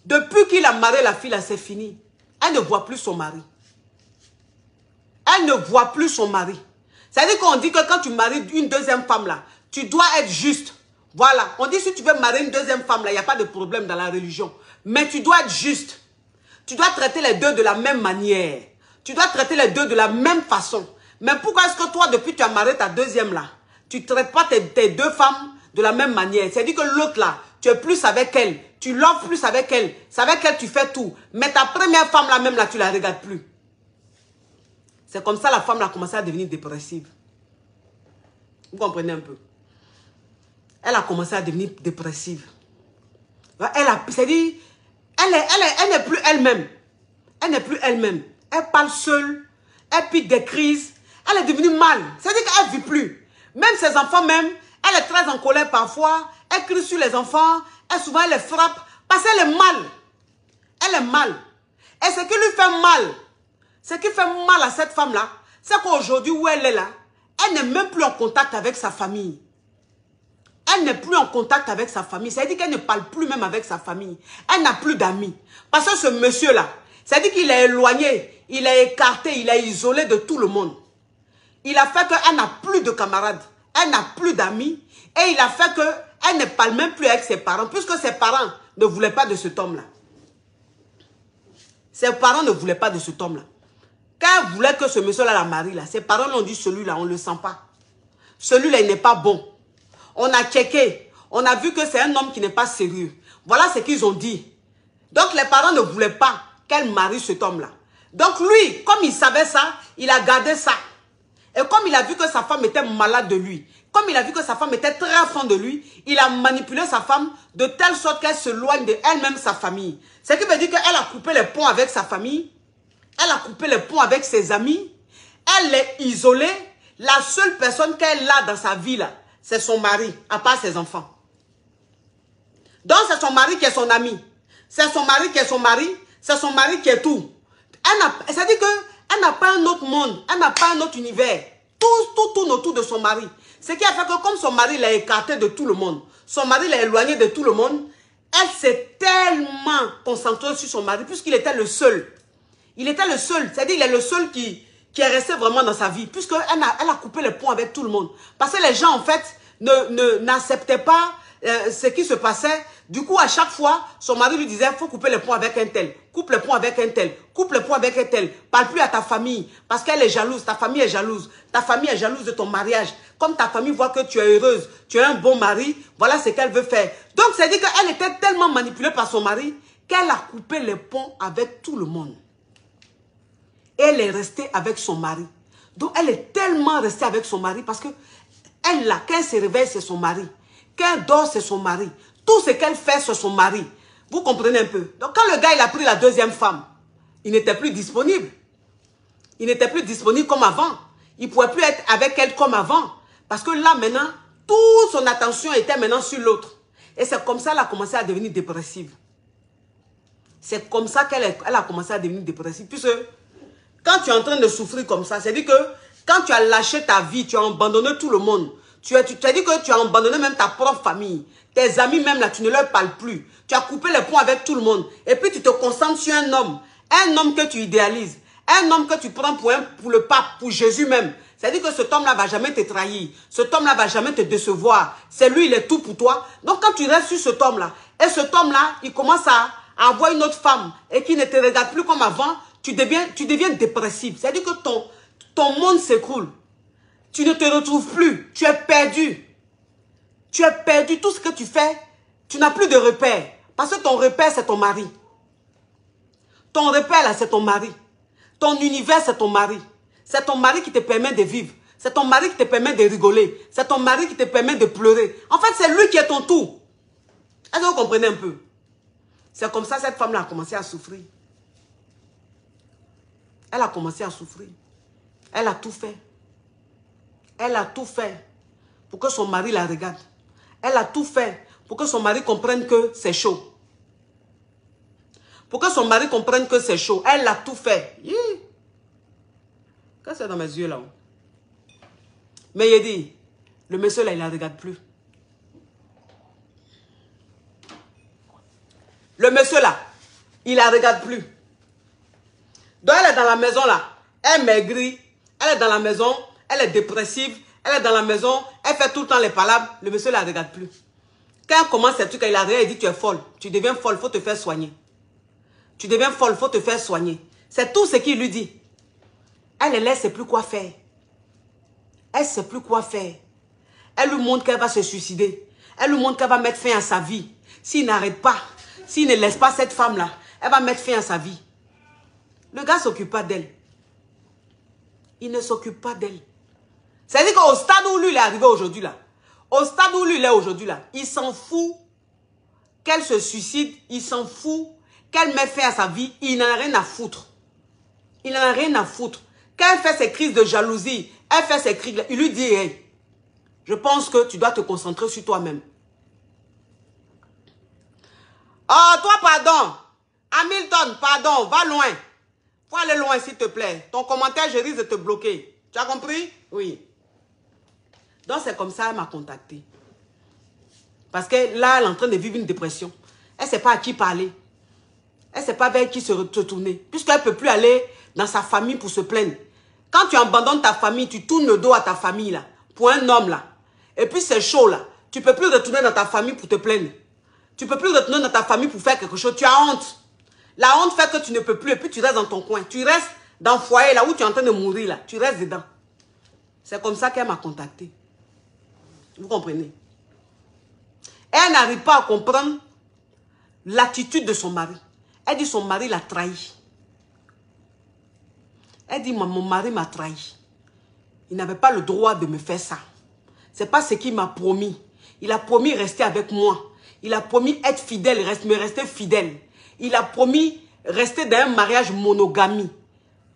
Depuis qu'il a marié la fille là, c'est fini. Elle ne voit plus son mari. Elle ne voit plus son mari. C'est-à-dire qu'on dit que quand tu maries une deuxième femme là, tu dois être juste. Voilà. On dit si tu veux marier une deuxième femme là, il n'y a pas de problème dans la religion. Mais tu dois être juste. Tu dois traiter les deux de la même manière. Tu dois traiter les deux de la même façon. Mais pourquoi est-ce que toi, depuis que tu as marié ta deuxième là, tu ne traites pas tes deux femmes de la même manière? C'est-à-dire que l'autre là, tu es plus avec elle. Tu l'offres plus avec elle. C'est avec elle que tu fais tout. Mais ta première femme là même là, tu ne la regardes plus. C'est comme ça la femme là a commencé à devenir dépressive. Vous comprenez un peu? Elle a commencé à devenir dépressive. C'est-à-dire, elle n'est plus elle-même. Elle n'est plus elle-même. Elle parle seule. Elle pique des crises. Elle est devenue mal. C'est-à-dire qu'elle ne vit plus. Même ses enfants même, elle est très en colère parfois. Elle crie sur les enfants. Souvent, elle les frappe. Parce qu'elle est mal. Elle est mal. Et ce qui lui fait mal, ce qui fait mal à cette femme-là, c'est qu'aujourd'hui où elle est là, elle n'est même plus en contact avec sa famille. Elle n'est plus en contact avec sa famille. C'est-à-dire qu'elle ne parle plus même avec sa famille. Elle n'a plus d'amis. Parce que ce monsieur-là, c'est-à-dire qu'il est éloigné, il est écarté, il est isolé de tout le monde. Il a fait qu'elle n'a plus de camarades. Elle n'a plus d'amis. Et il a fait qu'elle ne parle même plus avec ses parents. Puisque ses parents ne voulaient pas de cet homme-là. Ses parents ne voulaient pas de cet homme-là. Quand elle voulait que ce monsieur-là la marie, là, ses parents lui ont dit, celui-là, on ne le sent pas. Celui-là, il n'est pas bon. On a checké. On a vu que c'est un homme qui n'est pas sérieux. Voilà ce qu'ils ont dit. Donc, les parents ne voulaient pas qu'elle marie cet homme-là. Donc, lui, comme il savait ça, il a gardé ça. Et comme il a vu que sa femme était malade de lui, comme il a vu que sa femme était très fan de lui, il a manipulé sa femme de telle sorte qu'elle se loigne de elle-même, sa famille. Ce qui veut dire qu'elle a coupé les ponts avec sa famille. Elle a coupé les ponts avec ses amis. Elle est isolée. La seule personne qu'elle a dans sa vie, là, c'est son mari, à part ses enfants. Donc, c'est son mari qui est son ami. C'est son mari qui est son mari. C'est son mari qui est tout. C'est-à-dire qu'elle n'a pas un autre monde. Elle n'a pas un autre univers. Tout tourne autour de son mari. Ce qui a fait que comme son mari l'a écarté de tout le monde, son mari l'a éloigné de tout le monde, elle s'est tellement concentrée sur son mari, puisqu'il était le seul. Il était le seul. C'est-à-dire qu'il est le seul qui est resté vraiment dans sa vie, puisqu'elle a coupé les ponts avec tout le monde. Parce que les gens, en fait, n'acceptaient pas ce qui se passait. Du coup, à chaque fois, son mari lui disait, il faut couper les ponts avec un tel. Coupe les ponts avec un tel. Coupe les ponts avec un tel. Parle plus à ta famille. Parce qu'elle est jalouse. Ta famille est jalouse. Ta famille est jalouse de ton mariage. Comme ta famille voit que tu es heureuse, tu es un bon mari, voilà ce qu'elle veut faire. Donc, c'est-à-dire qu'elle était tellement manipulée par son mari qu'elle a coupé les ponts avec tout le monde. Et elle est restée avec son mari. Donc, elle est tellement restée avec son mari parce que elle, là, quand elle se réveille, c'est son mari. Quand elle dort, c'est son mari. Tout ce qu'elle fait, c'est son mari. Vous comprenez un peu? Donc, quand le gars, il a pris la deuxième femme, il n'était plus disponible. Il n'était plus disponible comme avant. Il ne pouvait plus être avec elle comme avant. Parce que là, maintenant, toute son attention était maintenant sur l'autre. Et c'est comme ça qu'elle a commencé à devenir dépressive. C'est comme ça qu'elle a commencé à devenir dépressive. Puisque quand tu es en train de souffrir comme ça, c'est-à-dire que quand tu as lâché ta vie, tu as abandonné tout le monde. Tu as dit que tu as abandonné même ta propre famille. Tes amis même là, tu ne leur parles plus. Tu as coupé les ponts avec tout le monde. Et puis tu te concentres sur un homme que tu idéalises. Un homme que tu prends pour le pape, pour Jésus même. C'est-à-dire que cet homme-là va jamais te trahir. Cet homme-là va jamais te décevoir. C'est lui, il est tout pour toi. Donc quand tu restes sur cet homme-là, et cet homme-là, il commence à avoir une autre femme et qui ne te regarde plus comme avant, tu deviens dépressif. C'est-à-dire que ton monde s'écroule. Tu ne te retrouves plus. Tu es perdu. Tu es perdu. Tout ce que tu fais, tu n'as plus de repère. Parce que ton repère, c'est ton mari. Ton repère, là, c'est ton mari. Ton univers, c'est ton mari. C'est ton mari qui te permet de vivre. C'est ton mari qui te permet de rigoler. C'est ton mari qui te permet de pleurer. En fait, c'est lui qui est ton tout. Est-ce que vous comprenez un peu? C'est comme ça que cette femme-là a commencé à souffrir. Elle a commencé à souffrir. Elle a tout fait. Elle a tout fait pour que son mari la regarde. Elle a tout fait pour que son mari comprenne que c'est chaud. Pour que son mari comprenne que c'est chaud. Elle a tout fait. Qu'est-ce que c'est dans mes yeux là? Mais il dit, le monsieur là, il ne la regarde plus. Le monsieur là, il ne la regarde plus. Donc elle est dans la maison là. Elle maigrit. Elle est dans la maison. Elle est dépressive. Elle est dans la maison. Elle fait tout le temps les palabres. Le monsieur ne la regarde plus. Quand elle commence ces trucs, il a rien, il dit tu es folle. Tu deviens folle, il faut te faire soigner. Tu deviens folle, il faut te faire soigner. C'est tout ce qu'il lui dit. Elle ne sait plus quoi faire. Elle ne sait plus quoi faire. Elle lui montre qu'elle va se suicider. Elle lui montre qu'elle va mettre fin à sa vie. S'il n'arrête pas, s'il ne laisse pas cette femme-là, elle va mettre fin à sa vie. Le gars ne s'occupe pas d'elle. Il ne s'occupe pas d'elle. C'est-à-dire qu'au stade où lui il est arrivé aujourd'hui là, au stade où lui il est aujourd'hui là, il s'en fout qu'elle se suicide, il s'en fout qu'elle mette fin à sa vie, il n'en a rien à foutre. Il n'en a rien à foutre. Quand elle fait ses crises de jalousie, elle fait ses crises, il lui dit, hey, je pense que tu dois te concentrer sur toi-même. Oh, toi, pardon. Hamilton, pardon, va loin. Faut aller loin, s'il te plaît. Ton commentaire, je risque de te bloquer. Tu as compris? Oui. Donc, c'est comme ça qu'elle m'a contacté. Parce que là, elle est en train de vivre une dépression. Elle ne sait pas à qui parler. Elle ne sait pas vers qui se tourner. Puisqu'elle ne peut plus aller dans sa famille pour se plaindre. Quand tu abandonnes ta famille, tu tournes le dos à ta famille, là, pour un homme, là. Et puis, c'est chaud, là. Tu ne peux plus retourner dans ta famille pour te plaindre. Tu ne peux plus retourner dans ta famille pour faire quelque chose. Tu as honte. La honte fait que tu ne peux plus. Et puis, tu restes dans ton coin. Tu restes dans le foyer, là où tu es en train de mourir, là. Tu restes dedans. C'est comme ça qu'elle m'a contacté. Vous comprenez? Elle n'arrive pas à comprendre l'attitude de son mari. Elle dit son mari l'a trahi. Elle dit mon mari m'a trahi. Il n'avait pas le droit de me faire ça. Ce n'est pas ce qu'il m'a promis. Il a promis rester avec moi. Il a promis être fidèle, me rester fidèle. Il a promis rester dans un mariage monogamie.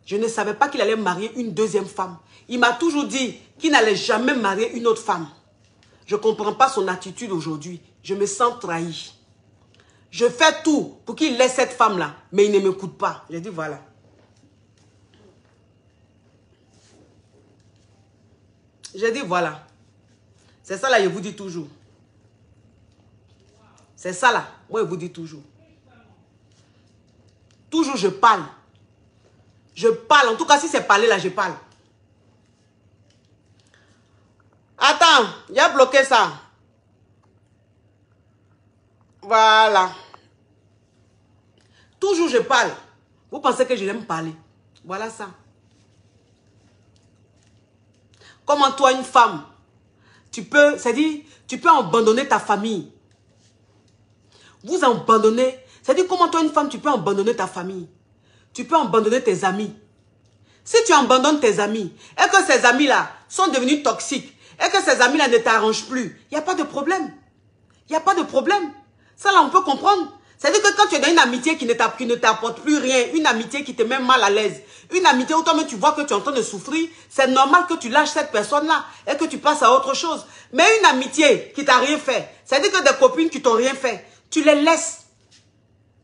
Je ne savais pas qu'il allait marier une deuxième femme. Il m'a toujours dit qu'il n'allait jamais marier une autre femme. Je ne comprends pas son attitude aujourd'hui. Je me sens trahi. Je fais tout pour qu'il laisse cette femme-là, mais il ne m'écoute pas. J'ai dit voilà. J'ai dit voilà. C'est ça là, je vous dis toujours. C'est ça là, moi je vous dis toujours. Toujours je parle. Je parle. En tout cas, si c'est parler là, je parle. Attends, il a bloqué ça. Voilà. Toujours je parle. Vous pensez que je n'aime parler. Voilà ça. Comment toi, une femme, tu peux, c'est-à-dire, tu peux abandonner ta famille. Vous abandonnez, c'est-à-dire comment toi, une femme, tu peux abandonner ta famille. Tu peux abandonner tes amis. Si tu abandonnes tes amis, et que ces amis-là sont devenus toxiques, et que ces amis-là ne t'arrangent plus, il n'y a pas de problème. Il n'y a pas de problème. Ça là, on peut comprendre. C'est-à-dire que quand tu es dans une amitié qui ne t'apporte plus rien, une amitié qui te met mal à l'aise, une amitié où toi-même tu vois que tu es en train de souffrir, c'est normal que tu lâches cette personne-là et que tu passes à autre chose. Mais une amitié qui t'a rien fait, c'est-à-dire que des copines qui t'ont rien fait, tu les laisses.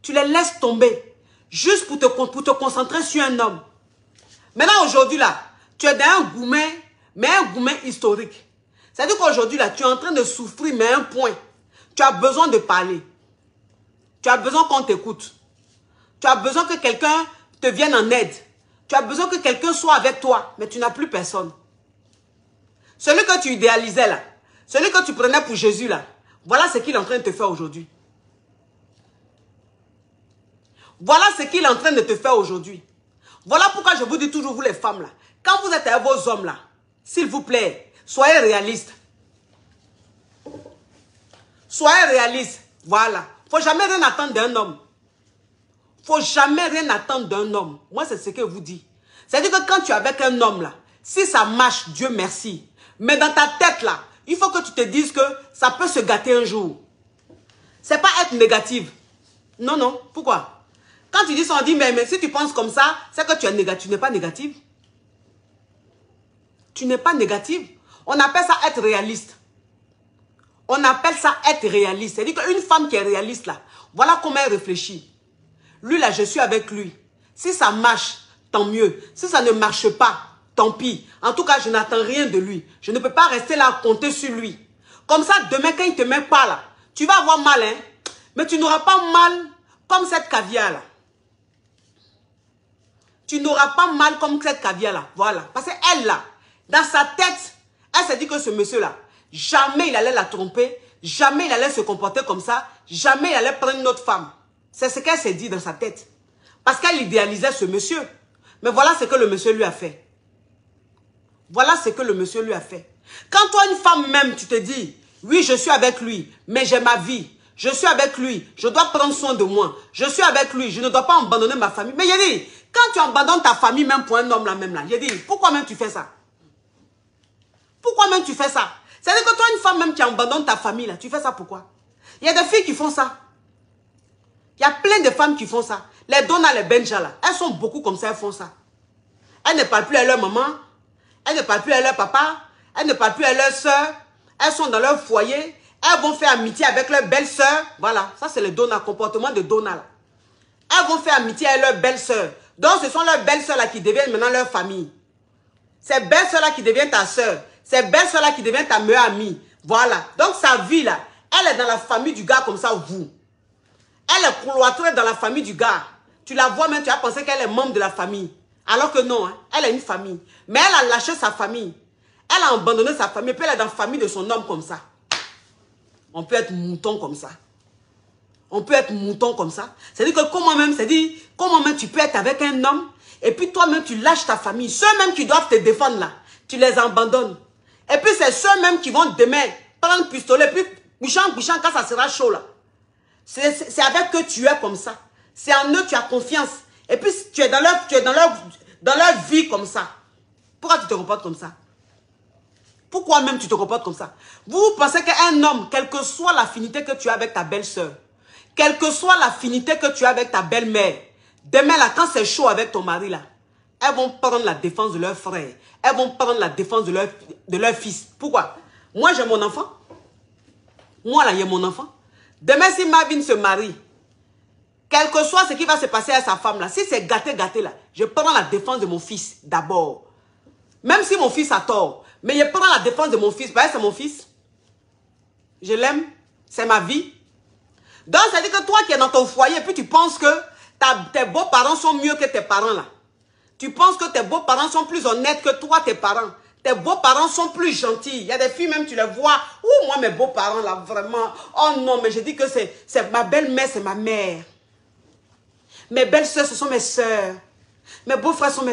Tu les laisses tomber. Juste pour te concentrer sur un homme. Maintenant, aujourd'hui, là, tu es dans un goumet, mais un goumet historique. C'est-à-dire qu'aujourd'hui, là, tu es en train de souffrir, mais à un point. Tu as besoin de parler. Tu as besoin qu'on t'écoute. Tu as besoin que quelqu'un te vienne en aide. Tu as besoin que quelqu'un soit avec toi, mais tu n'as plus personne. Celui que tu idéalisais là, celui que tu prenais pour Jésus là, voilà ce qu'il est en train de te faire aujourd'hui. Voilà ce qu'il est en train de te faire aujourd'hui. Voilà pourquoi je vous dis toujours, vous les femmes là, quand vous êtes avec vos hommes là, s'il vous plaît, soyez réalistes. Soyez réalistes. Voilà. Faut jamais rien attendre d'un homme. Faut jamais rien attendre d'un homme. Moi, c'est ce que je vous dis. C'est-à-dire que quand tu es avec un homme là, si ça marche, Dieu merci. Mais dans ta tête là, il faut que tu te dises que ça peut se gâter un jour. C'est pas être négative. Non, non. Pourquoi? Quand tu dis ça, on dit, mais si tu penses comme ça, c'est que tu es négative. Tu n'es pas négative. Tu n'es pas négative. On appelle ça être réaliste. On appelle ça être réaliste. C'est-à-dire qu'une femme qui est réaliste là, voilà comment elle réfléchit. Lui là, je suis avec lui. Si ça marche, tant mieux. Si ça ne marche pas, tant pis. En tout cas, je n'attends rien de lui. Je ne peux pas rester là à compter sur lui. Comme ça, demain, quand il ne te met pas là, tu vas avoir mal, hein. Mais tu n'auras pas mal comme cette caviar là. Tu n'auras pas mal comme cette caviar là. Voilà. Parce qu'elle là, dans sa tête, elle s'est dit que ce monsieur là, jamais il allait la tromper. Jamais il allait se comporter comme ça. Jamais il allait prendre une autre femme. C'est ce qu'elle s'est dit dans sa tête. Parce qu'elle idéalisait ce monsieur. Mais voilà ce que le monsieur lui a fait. Voilà ce que le monsieur lui a fait. Quand toi, une femme même, tu te dis, oui, je suis avec lui, mais j'ai ma vie. Je suis avec lui, je dois prendre soin de moi. Je suis avec lui, je ne dois pas abandonner ma famille. Mais il dit, quand tu abandonnes ta famille même pour un homme là même là, il dit, pourquoi même tu fais ça? Pourquoi même tu fais ça? C'est-à-dire que toi, une femme même qui abandonne ta famille là, tu fais ça pourquoi? Il y a des filles qui font ça. Il y a plein de femmes qui font ça. Les Donna, les Benja là, elles sont beaucoup comme ça, elles font ça. Elles ne parlent plus à leur maman, elles ne parlent plus à leur papa, elles ne parlent plus à leur soeur. Elles sont dans leur foyer, elles vont faire amitié avec leur belle-sœur. Voilà, ça c'est le Donna, comportement de Donna là. Elles vont faire amitié avec leur belle-sœur. Donc ce sont leurs belles-sœurs là qui deviennent maintenant leur famille. Ces belles-sœurs là qui deviennent ta sœur. Ces belles-sœurs là qui deviennent ta meilleure amie. Voilà, donc sa vie là, elle est dans la famille du gars comme ça, vous. Elle est cloîtrée dans la famille du gars. Tu la vois même, tu as pensé qu'elle est membre de la famille. Alors que non, hein, elle a une famille. Mais elle a lâché sa famille. Elle a abandonné sa famille. Puis elle est dans la famille de son homme comme ça. On peut être mouton comme ça. On peut être mouton comme ça. C'est-à-dire que comment même tu peux être avec un homme et puis toi-même tu lâches ta famille. Ceux-mêmes qui doivent te défendre là, tu les abandonnes. Et puis c'est ceux-mêmes qui vont demain prendre le pistolet, puis bouchant quand ça sera chaud là. C'est avec eux tu es comme ça. C'est en eux tu as confiance. Et puis tu es dans leur vie comme ça. Pourquoi tu te comportes comme ça? Pourquoi même tu te comportes comme ça? Vous pensez qu'un homme, quelle que soit l'affinité que tu as avec ta belle-sœur, quelle que soit l'affinité que tu as avec ta belle-mère, demain là, quand c'est chaud avec ton mari là, elles vont prendre la défense de leur frère. Elles vont prendre la défense de leur fils. Pourquoi? Moi j'ai mon enfant. Moi là, il y a mon enfant. Demain si Marvin se marie, quel que soit ce qui va se passer à sa femme là, si c'est gâté là, je prends la défense de mon fils d'abord. Même si mon fils a tort, mais je prends la défense de mon fils. Parce que c'est mon fils. Je l'aime. C'est ma vie. Donc, ça veut dire que toi qui es dans ton foyer, puis tu penses que tes beaux-parents sont mieux que tes parents là. Tu penses que tes beaux-parents sont plus honnêtes que toi, tes parents. Tes beaux-parents sont plus gentils. Il y a des filles même, tu les vois. Ouh, moi, mes beaux-parents là, vraiment. Oh non, mais je dis que c'est ma belle-mère, c'est ma mère. Mes belles-sœurs, ce sont mes sœurs. Mes beaux-frères sont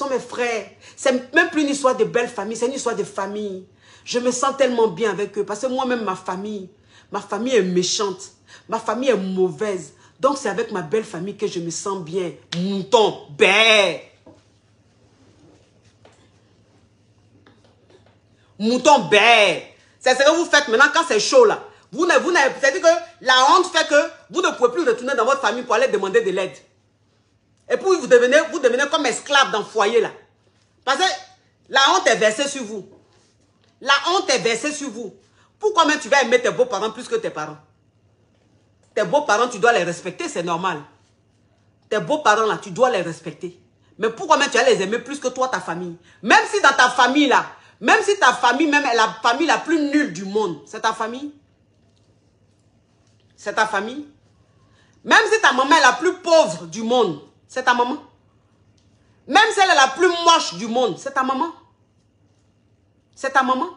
mes frères. C'est même plus une histoire de belle famille, c'est une histoire de famille. Je me sens tellement bien avec eux parce que moi-même, ma famille est méchante. Ma famille est mauvaise. Donc, c'est avec ma belle famille que je me sens bien. Mouton, bé. Mouton, bé. C'est ce que vous faites maintenant quand c'est chaud là. C'est-à-dire que la honte fait que vous ne pouvez plus retourner dans votre famille pour aller demander de l'aide. Et puis vous devenez comme esclave dans le foyer là. Parce que la honte est versée sur vous. La honte est versée sur vous. Pourquoi même tu vas aimer tes beaux-parents plus que tes parents? Tes beaux-parents, tu dois les respecter, c'est normal. Tes beaux-parents là, tu dois les respecter. Mais pourquoi même tu vas les aimer plus que toi, ta famille? Même si dans ta famille là, même si ta famille même est la famille la plus nulle du monde, c'est ta famille? C'est ta famille? Même si ta maman est la plus pauvre du monde, c'est ta maman. Même si elle est la plus moche du monde, c'est ta maman. C'est ta maman.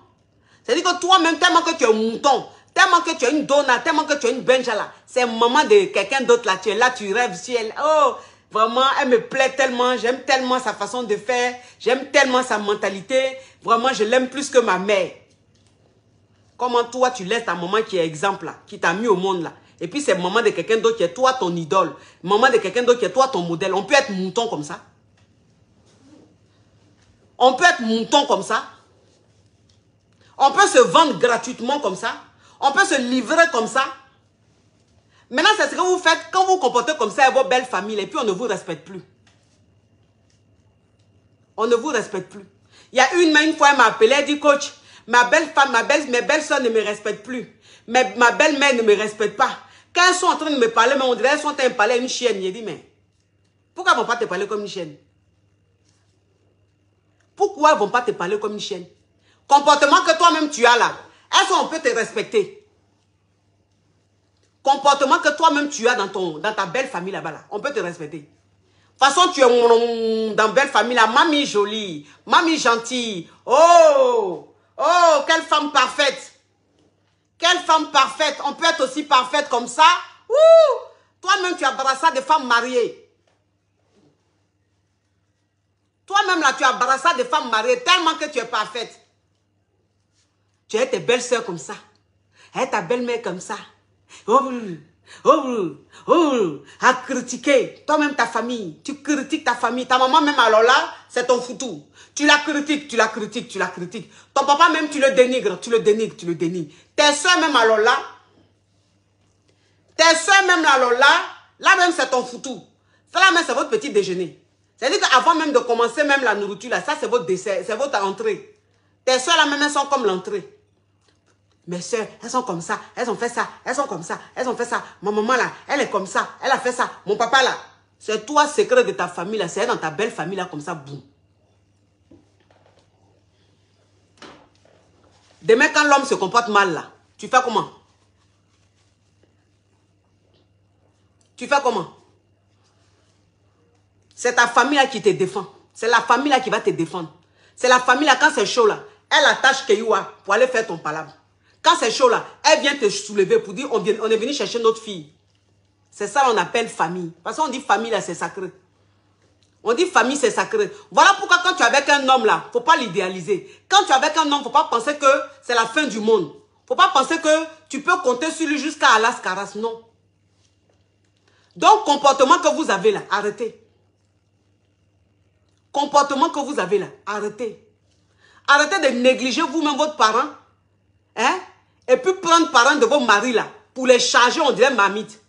C'est-à-dire que toi-même, tellement que tu es un mouton, tellement que tu es une donna, tellement que tu es une benja là, c'est maman de quelqu'un d'autre là, tu es là, tu rêves si elle... Oh, vraiment, elle me plaît tellement, j'aime tellement sa façon de faire, j'aime tellement sa mentalité, vraiment, je l'aime plus que ma mère. Comment toi, tu laisses ta maman qui est exemple là, qui t'a mis au monde là, et puis c'est maman de quelqu'un d'autre qui est toi ton idole, maman de quelqu'un d'autre qui est toi ton modèle. On peut être mouton comme ça. On peut être mouton comme ça. On peut se vendre gratuitement comme ça. On peut se livrer comme ça. Maintenant, c'est ce que vous faites quand vous vous comportez comme ça avec vos belles familles et puis on ne vous respecte plus. On ne vous respecte plus. Il y a une fois, elle m'a appelé, elle dit, coach, ma belle femme, mes belles soeurs ne me respectent plus. Ma belle-mère ne me respecte pas. Quand elles sont en train de me parler, mais on dirait qu'elles sont en train de parler à une chienne. J'ai dit, mais pourquoi elles ne vont pas te parler comme une chienne? Pourquoi elles ne vont pas te parler comme une chienne? Comportement que toi-même tu as là, on peut te respecter. Comportement que toi-même tu as dans ta belle famille là-bas, là, on peut te respecter. De toute façon, tu es dans belle famille là, mamie jolie, mamie gentille. Oh, oh, quelle femme parfaite. Quelle femme parfaite. On peut être aussi parfaite comme ça. Ouh, toi-même tu as brassé des femmes mariées. Toi-même là, tu as brassé des femmes mariées tellement que tu es parfaite. Tu as tes belles-sœurs comme ça. Et ta belle-mère comme ça. À critiquer. Toi-même ta famille. Tu critiques ta famille. Ta maman même alors là, c'est ton foutu. Tu la critiques, tu la critiques, tu la critiques. Ton papa même, tu le dénigres, tu le dénigres, tu le dénigres. Tes soeurs même alors là. Tes soeurs même alors là même c'est ton foutu. Ça là même c'est votre petit déjeuner. C'est-à-dire qu'avant même de commencer même la nourriture là, ça c'est votre dessert, c'est votre entrée. Tes soeurs là même elles sont comme l'entrée. Mes soeurs, elles sont comme ça, elles ont fait ça, elles sont comme ça, elles ont fait ça. Ma maman là, elle est comme ça, elle a fait ça. Mon papa là, c'est toi secret de ta famille là, c'est dans ta belle famille là comme ça, boum. Demain quand l'homme se comporte mal là, tu fais comment? Tu fais comment? C'est ta famille là qui te défend. C'est la famille là qui va te défendre. C'est la famille là, quand c'est chaud là, elle attache Keyoua pour aller faire ton palabre. Quand c'est chaud là, elle vient te soulever pour dire on est venu chercher notre fille. C'est ça qu'on appelle famille. Parce qu'on dit famille là, c'est sacré. On dit famille, c'est sacré. Voilà pourquoi quand tu es avec un homme là, il ne faut pas l'idéaliser. Quand tu es avec un homme, il ne faut pas penser que c'est la fin du monde. Il ne faut pas penser que tu peux compter sur lui jusqu'à Alaskaras. Non. Donc, comportement que vous avez là, arrêtez. Comportement que vous avez là, arrêtez. Arrêtez de négliger vous-même votre parent. Hein? Et puis prendre parents de vos maris là, pour les charger, on dirait marmite.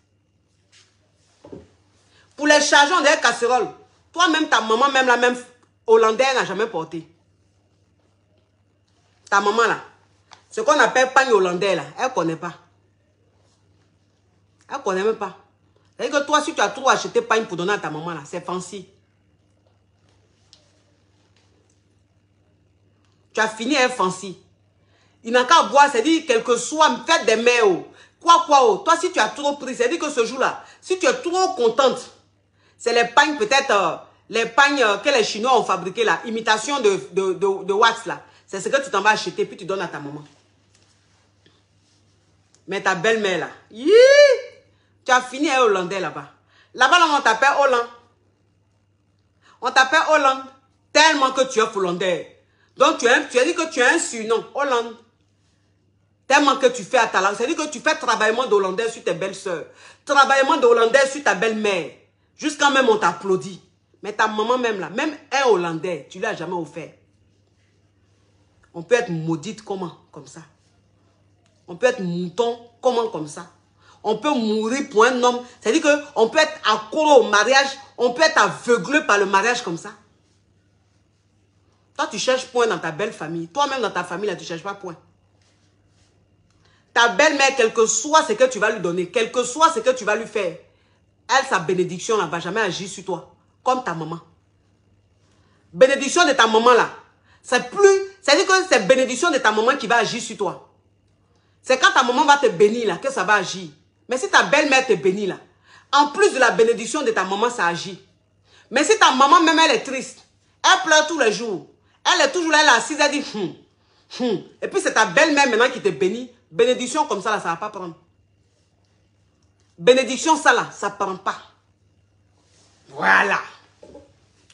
Pour les charger, on dirait casserole. Toi-même, ta maman, même la même hollandaise, n'a jamais porté. Ta maman là, ce qu'on appelle pagne hollandais là, elle ne connaît pas. Elle ne connaît même pas. C'est-à-dire que toi, si tu as trop acheté pagne pour donner à ta maman là, c'est fancy. Tu as fini à être fancy. Il n'a qu'à boire, c'est-à-dire, quel que soit, faites des mères. Quoi, toi, si tu as trop pris, c'est-à-dire que ce jour-là, si tu es trop contente, c'est les pagnes, peut-être, les pagnes que les Chinois ont fabriquées, là, imitation de wax, là. C'est ce que tu t'en vas acheter, puis tu donnes à ta maman. Mais ta belle-mère, là, tu as fini à hollandais, là-bas. Là-bas, là, on t'appelle Hollande. On t'appelle Hollande, tellement que tu es hollandais. Donc, tu as dit que tu as un surnom, Hollande. Tellement que tu fais à ta langue. C'est-à-dire que tu fais travaillement d'hollandais sur tes belles-sœurs. Travaillement d'hollandais sur ta belle-mère. Jusqu'à même on t'applaudit. Mais ta maman même là, même un hollandais, tu ne l'as jamais offert. On peut être maudite comment? Comme ça. On peut être mouton comment? Comme ça. On peut mourir pour un homme. C'est-à-dire qu'on peut être accro au mariage. On peut être aveuglé par le mariage comme ça. Toi, tu cherches point dans ta belle famille. Toi-même dans ta famille, là, tu ne cherches pas point. Ta belle-mère, quel que soit ce que tu vas lui donner, quel que soit ce que tu vas lui faire, elle, sa bénédiction, ne va jamais agir sur toi, comme ta maman. Bénédiction de ta maman, là, c'est plus... C'est-à-dire que c'est bénédiction de ta maman qui va agir sur toi. C'est quand ta maman va te bénir, là, que ça va agir. Mais si ta belle-mère te bénit, là, en plus de la bénédiction de ta maman, ça agit. Mais si ta maman, même, elle est triste, elle pleure tous les jours, elle est toujours là, elle est assise, elle dit, Et puis c'est ta belle-mère maintenant qui te bénit. Bénédiction comme ça, là, ça ne va pas prendre. Bénédiction, ça là, ça ne prend pas. Voilà.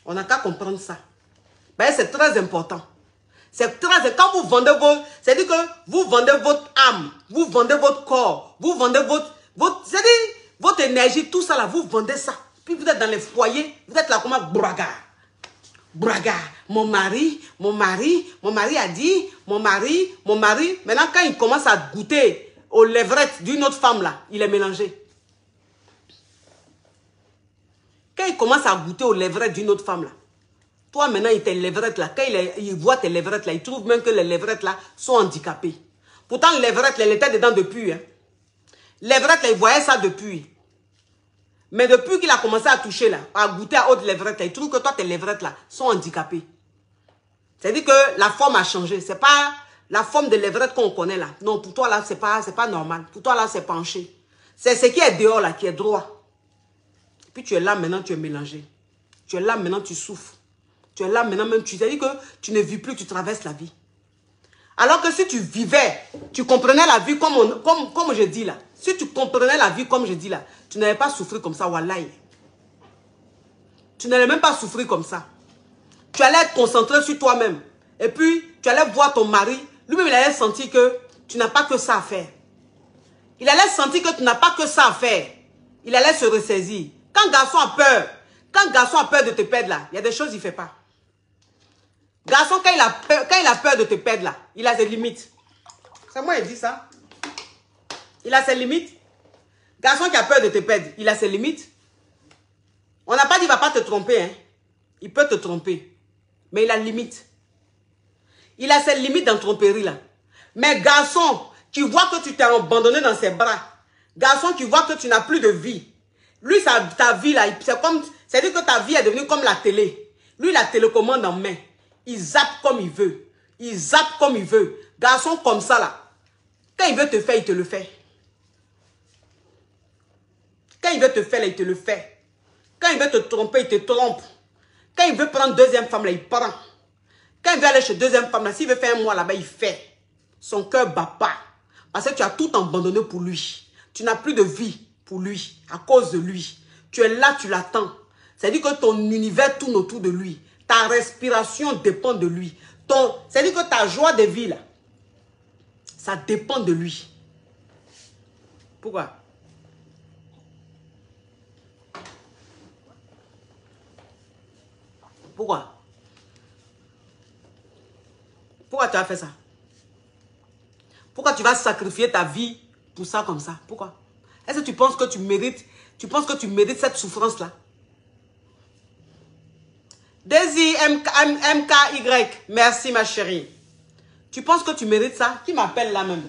On n'a qu'à comprendre ça. Ben, c'est très important. C'est très... Quand vous vendez vos... C'est-à-dire que vous vendez votre âme, vous vendez votre corps, vous vendez c'est-à-dire votre énergie, tout ça là, vous vendez ça. Puis vous êtes dans les foyers, vous êtes là comme un braga. Braga. Mon mari a dit, mon mari. Maintenant, quand il commence à goûter aux lèvrettes d'une autre femme là, il est mélangé. Quand il commence à goûter aux lèvrettes d'une autre femme là, toi maintenant, tes lèvrettes là, quand il voit tes lèvrettes là, il trouve même que les lèvrettes là sont handicapées. Pourtant, les lèvrettes, elle était dedans depuis. Hein. Lèvrettes là, il voyait ça depuis. Mais depuis qu'il a commencé à toucher là, à goûter à autres lèvrettes là, il trouve que toi, tes lèvrettes là sont handicapées. C'est-à-dire que la forme a changé. C'est pas la forme de lèvrettes qu'on connaît là. Non, pour toi là, c'est pas normal. Pour toi là, c'est penché. C'est ce qui est dehors là, qui est droit. Puis tu es là maintenant, tu es mélangé. Tu es là maintenant, tu souffres. Tu es là maintenant, même tu dis que tu ne vis plus, tu traverses la vie. Alors que si tu vivais, tu comprenais la vie comme je dis là. Si tu comprenais la vie comme je dis là, tu n'allais pas souffrir comme ça, wallahi. Tu n'allais même pas souffrir comme ça. Tu allais être concentré sur toi-même. Et puis, tu allais voir ton mari. Lui-même, il allait sentir que tu n'as pas que ça à faire. Il allait sentir que tu n'as pas que ça à faire. Il allait se ressaisir. Quand garçon a peur de te perdre là, il y a des choses qu'il ne fait pas. Garçon, quand il a peur de te perdre là, il a ses limites. C'est moi qui dis ça. Il a ses limites. Garçon qui a peur de te perdre, il a ses limites. On n'a pas dit qu'il ne va pas te tromper. Hein. Il peut te tromper. Mais il a limite. Il a ses limites dans tromperie là. Mais garçon, qui voit que tu t'es abandonné dans ses bras. Garçon qui voit que tu n'as plus de vie. Lui, ta vie là, c'est-à-dire que ta vie est devenue comme la télé. Lui, la télécommande en main. Il zappe comme il veut. Il zappe comme il veut. Garçon comme ça là. Quand il veut te faire, il te le fait. Quand il veut te faire, là, il te le fait. Quand il veut te tromper, il te trompe. Quand il veut prendre deuxième femme, là, il prend. Quand il veut aller chez deuxième femme, là, s'il veut faire un mois là-bas, il fait. Son cœur bat pas. Parce que tu as tout abandonné pour lui. Tu n'as plus de vie pour lui, à cause de lui. Tu es là, tu l'attends. C'est-à-dire que ton univers tourne autour de lui. Ta respiration dépend de lui. C'est-à-dire que ta joie de vie, là, ça dépend de lui. Pourquoi? Pourquoi? Pourquoi tu as fait ça? Pourquoi tu vas sacrifier ta vie pour ça comme ça? Pourquoi? Est-ce que tu penses que tu mérites cette souffrance-là? Daisy MKY, merci ma chérie. Tu penses que tu mérites ça? Qui m'appelle là même?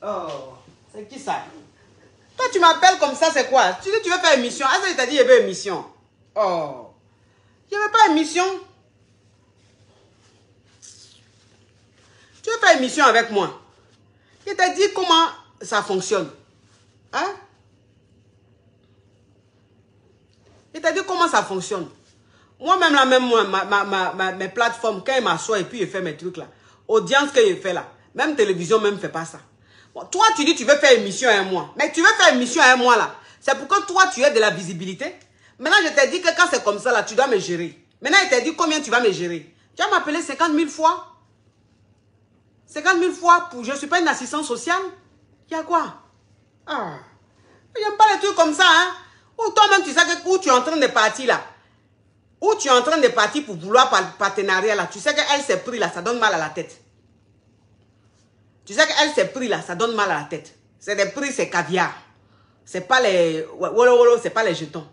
Oh, c'est qui ça? Toi, tu m'appelles comme ça, c'est quoi? Tu dis tu veux faire émission. Est-ce que tu t'as dit il y avait émission? Oh, il n'y avait pas émission. Tu veux faire émission avec moi? Il t'a dit comment ça fonctionne. Hein? Il t'a dit comment ça fonctionne. Moi-même, là, même mes plateformes, quand il m'assoit et puis il fait mes trucs là, audience qu'il fait là, même télévision même ne fait pas ça. Bon, toi, tu dis tu veux faire émission à un mois. Mais tu veux faire émission à un mois là. C'est pour que toi, tu aies de la visibilité. Maintenant, je t'ai dit que quand c'est comme ça là, tu dois me gérer. Maintenant, il t'a dit combien tu vas me gérer. Tu vas m'appeler 50 000 fois. 50 000 fois pour je ne suis pas une assistante sociale. Il y a quoi? Ah. J'aime pas les trucs comme ça, hein. Ou toi-même, tu sais que où tu es en train de partir là. Où tu es en train de partir pour vouloir partenariat là. Tu sais qu'elle s'est pris là, ça donne mal à la tête. Tu sais qu'elle s'est pris là, ça donne mal à la tête. C'est des prix, c'est caviar. C'est pas les... c'est pas les jetons.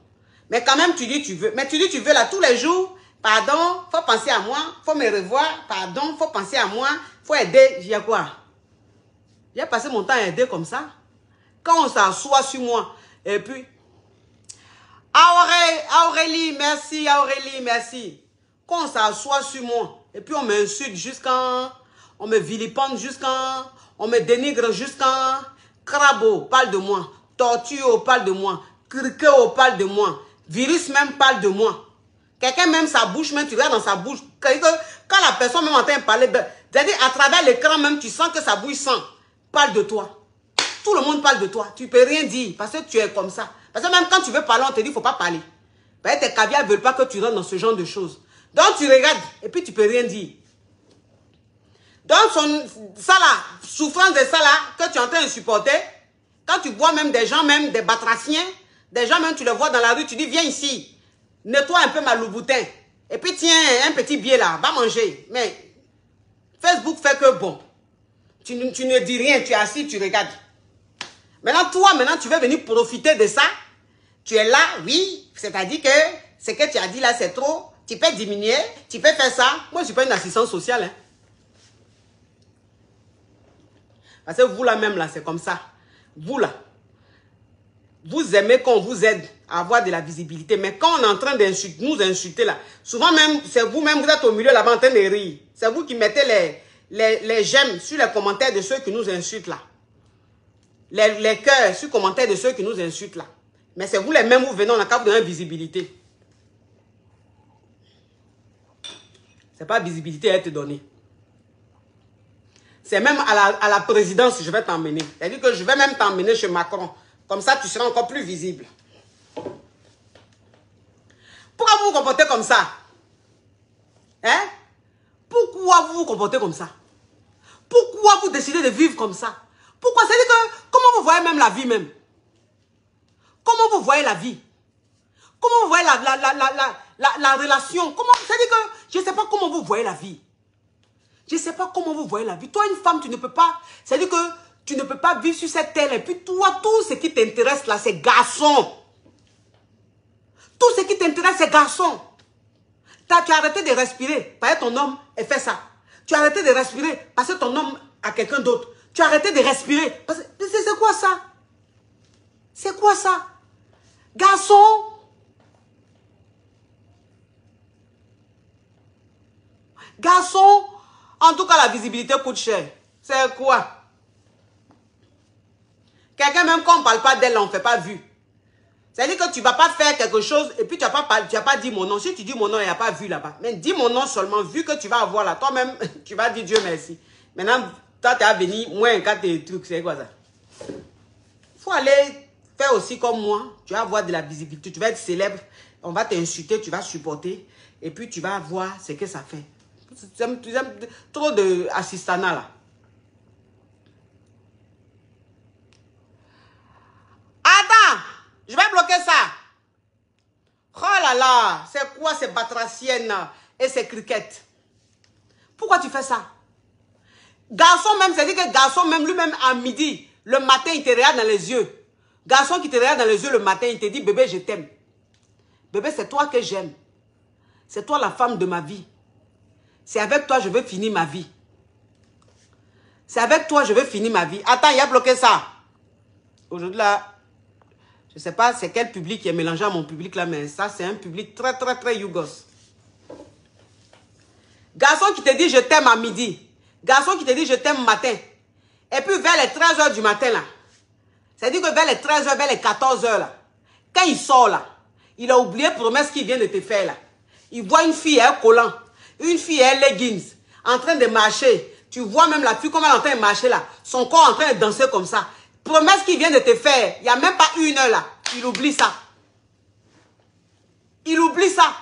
Mais quand même, tu dis tu veux. Mais tu dis tu veux là tous les jours. Pardon, faut penser à moi. Faut me revoir. Pardon, faut penser à moi. Faut aider. J'ai quoi? J'ai passé mon temps à aider comme ça. Quand on s'assoit sur moi. Et puis... Aurélie, merci. Aurélie, merci. Quand on s'assoit sur moi. Et puis on m'insulte jusqu'en... On me vilipende jusqu'en... On me dénigre jusqu'en... Crabo, parle de moi. Tortue, parle de moi. Criquet, parle de moi. Virus même parle de moi. Quelqu'un même sa bouche, même tu regardes dans sa bouche. Quand la personne même entend parler, c'est-à-dire à travers l'écran même, tu sens que sa bouche sent. Parle de toi. Tout le monde parle de toi. Tu ne peux rien dire parce que tu es comme ça. Parce que même quand tu veux parler, on te dit qu'il ne faut pas parler. Ben, tes caviars ne veulent pas que tu rentres dans ce genre de choses. Donc tu regardes et puis tu ne peux rien dire. Donc ça là, souffrance de ça là, que tu es en train de supporter, quand tu vois même des gens, même des batraciens, des gens même tu les vois dans la rue, tu dis viens ici, nettoie un peu ma louboutin. Et puis tiens un petit billet là, va manger. Mais Facebook fait que bon, tu ne dis rien, tu es assis, tu regardes. Maintenant toi, tu veux venir profiter de ça. Tu es là, oui, c'est-à-dire que ce que tu as dit là, c'est trop. Tu peux diminuer, tu peux faire ça. Moi, je ne suis pas une assistante sociale. Hein. Parce que vous là même, là, c'est comme ça. Vous là, vous aimez qu'on vous aide à avoir de la visibilité. Mais quand on est en train de nous insulter là, souvent même, c'est vous-même, vous êtes au milieu là-bas en train de rire. C'est vous qui mettez les j'aime sur les commentaires de ceux qui nous insultent là. Les cœurs sur les commentaires de ceux qui nous insultent là. Mais c'est vous les mêmes, vous venez, on a qu'à vous donner visibilité. C'est pas visibilité à te donner. C'est même à la présidence que je vais t'emmener. C'est-à-dire que je vais même t'emmener chez Macron. Comme ça, tu seras encore plus visible. Pourquoi vous vous comportez comme ça? Hein? Pourquoi vous vous comportez comme ça? Pourquoi vous décidez de vivre comme ça? Pourquoi? C'est-à-dire que, comment vous voyez même la vie même? Comment vous voyez la vie? Comment vous voyez la relation? Comment? C'est-à-dire que, je ne sais pas comment vous voyez la vie. Je ne sais pas comment vous voyez la vie. Toi, une femme, tu ne peux pas... C'est-à-dire que tu ne peux pas vivre sur cette terre. Et puis toi, tout ce qui t'intéresse là, c'est garçon. Tout ce qui t'intéresse, c'est garçon. Tu as arrêté de respirer parce que ton homme a fait ça. Tu as arrêté de respirer parce que ton homme a quelqu'un d'autre. Tu as arrêté de respirer. C'est quoi ça? C'est quoi ça? Garçon. Garçon. En tout cas, la visibilité coûte cher. C'est quoi? Quelqu'un même quand on ne parle pas d'elle, on ne fait pas vu. C'est-à-dire que tu ne vas pas faire quelque chose et puis tu n'as pas dit mon nom. Si tu dis mon nom, il n'y a pas vu là-bas. Mais dis mon nom seulement, vu que tu vas avoir là. Toi-même, tu vas dire Dieu merci. Maintenant, toi, tu as venu, moi, un cas de trucs, c'est quoi ça? Il faut aller faire aussi comme moi. Tu vas avoir de la visibilité, tu vas être célèbre. On va t'insulter, tu vas supporter. Et puis, tu vas voir ce que ça fait. Tu aimes trop d'assistanat là. Attends, je vais bloquer ça. Oh là là, c'est quoi ces batraciennes et ces criquettes? Pourquoi tu fais ça? Garçon même, c'est-à-dire que garçon même, lui-même à midi, le matin, il te regarde dans les yeux. Garçon qui te regarde dans les yeux le matin, il te dit, bébé, je t'aime. Bébé, c'est toi que j'aime. C'est toi la femme de ma vie. C'est avec toi que je veux finir ma vie. C'est avec toi que je veux finir ma vie. Attends, il a bloqué ça. Aujourd'hui là, je ne sais pas c'est quel public qui est mélangé à mon public là, mais ça c'est un public très très très yougos. Garçon qui te dit je t'aime à midi. Garçon qui te dit je t'aime matin. Et puis vers les 13 h du matin là. C'est-à-dire que vers les 13 h, vers les 14 h là. Quand il sort là, il a oublié promesse qu'il vient de te faire là. Il voit une fille à un collant. Une fille à un leggings. En train de marcher. Tu vois même la fille comme elle est en train de marcher là. Son corps en train de danser comme ça. Promesse qu'il vient de te faire. Il n'y a même pas une heure là. Il oublie ça. Il oublie ça.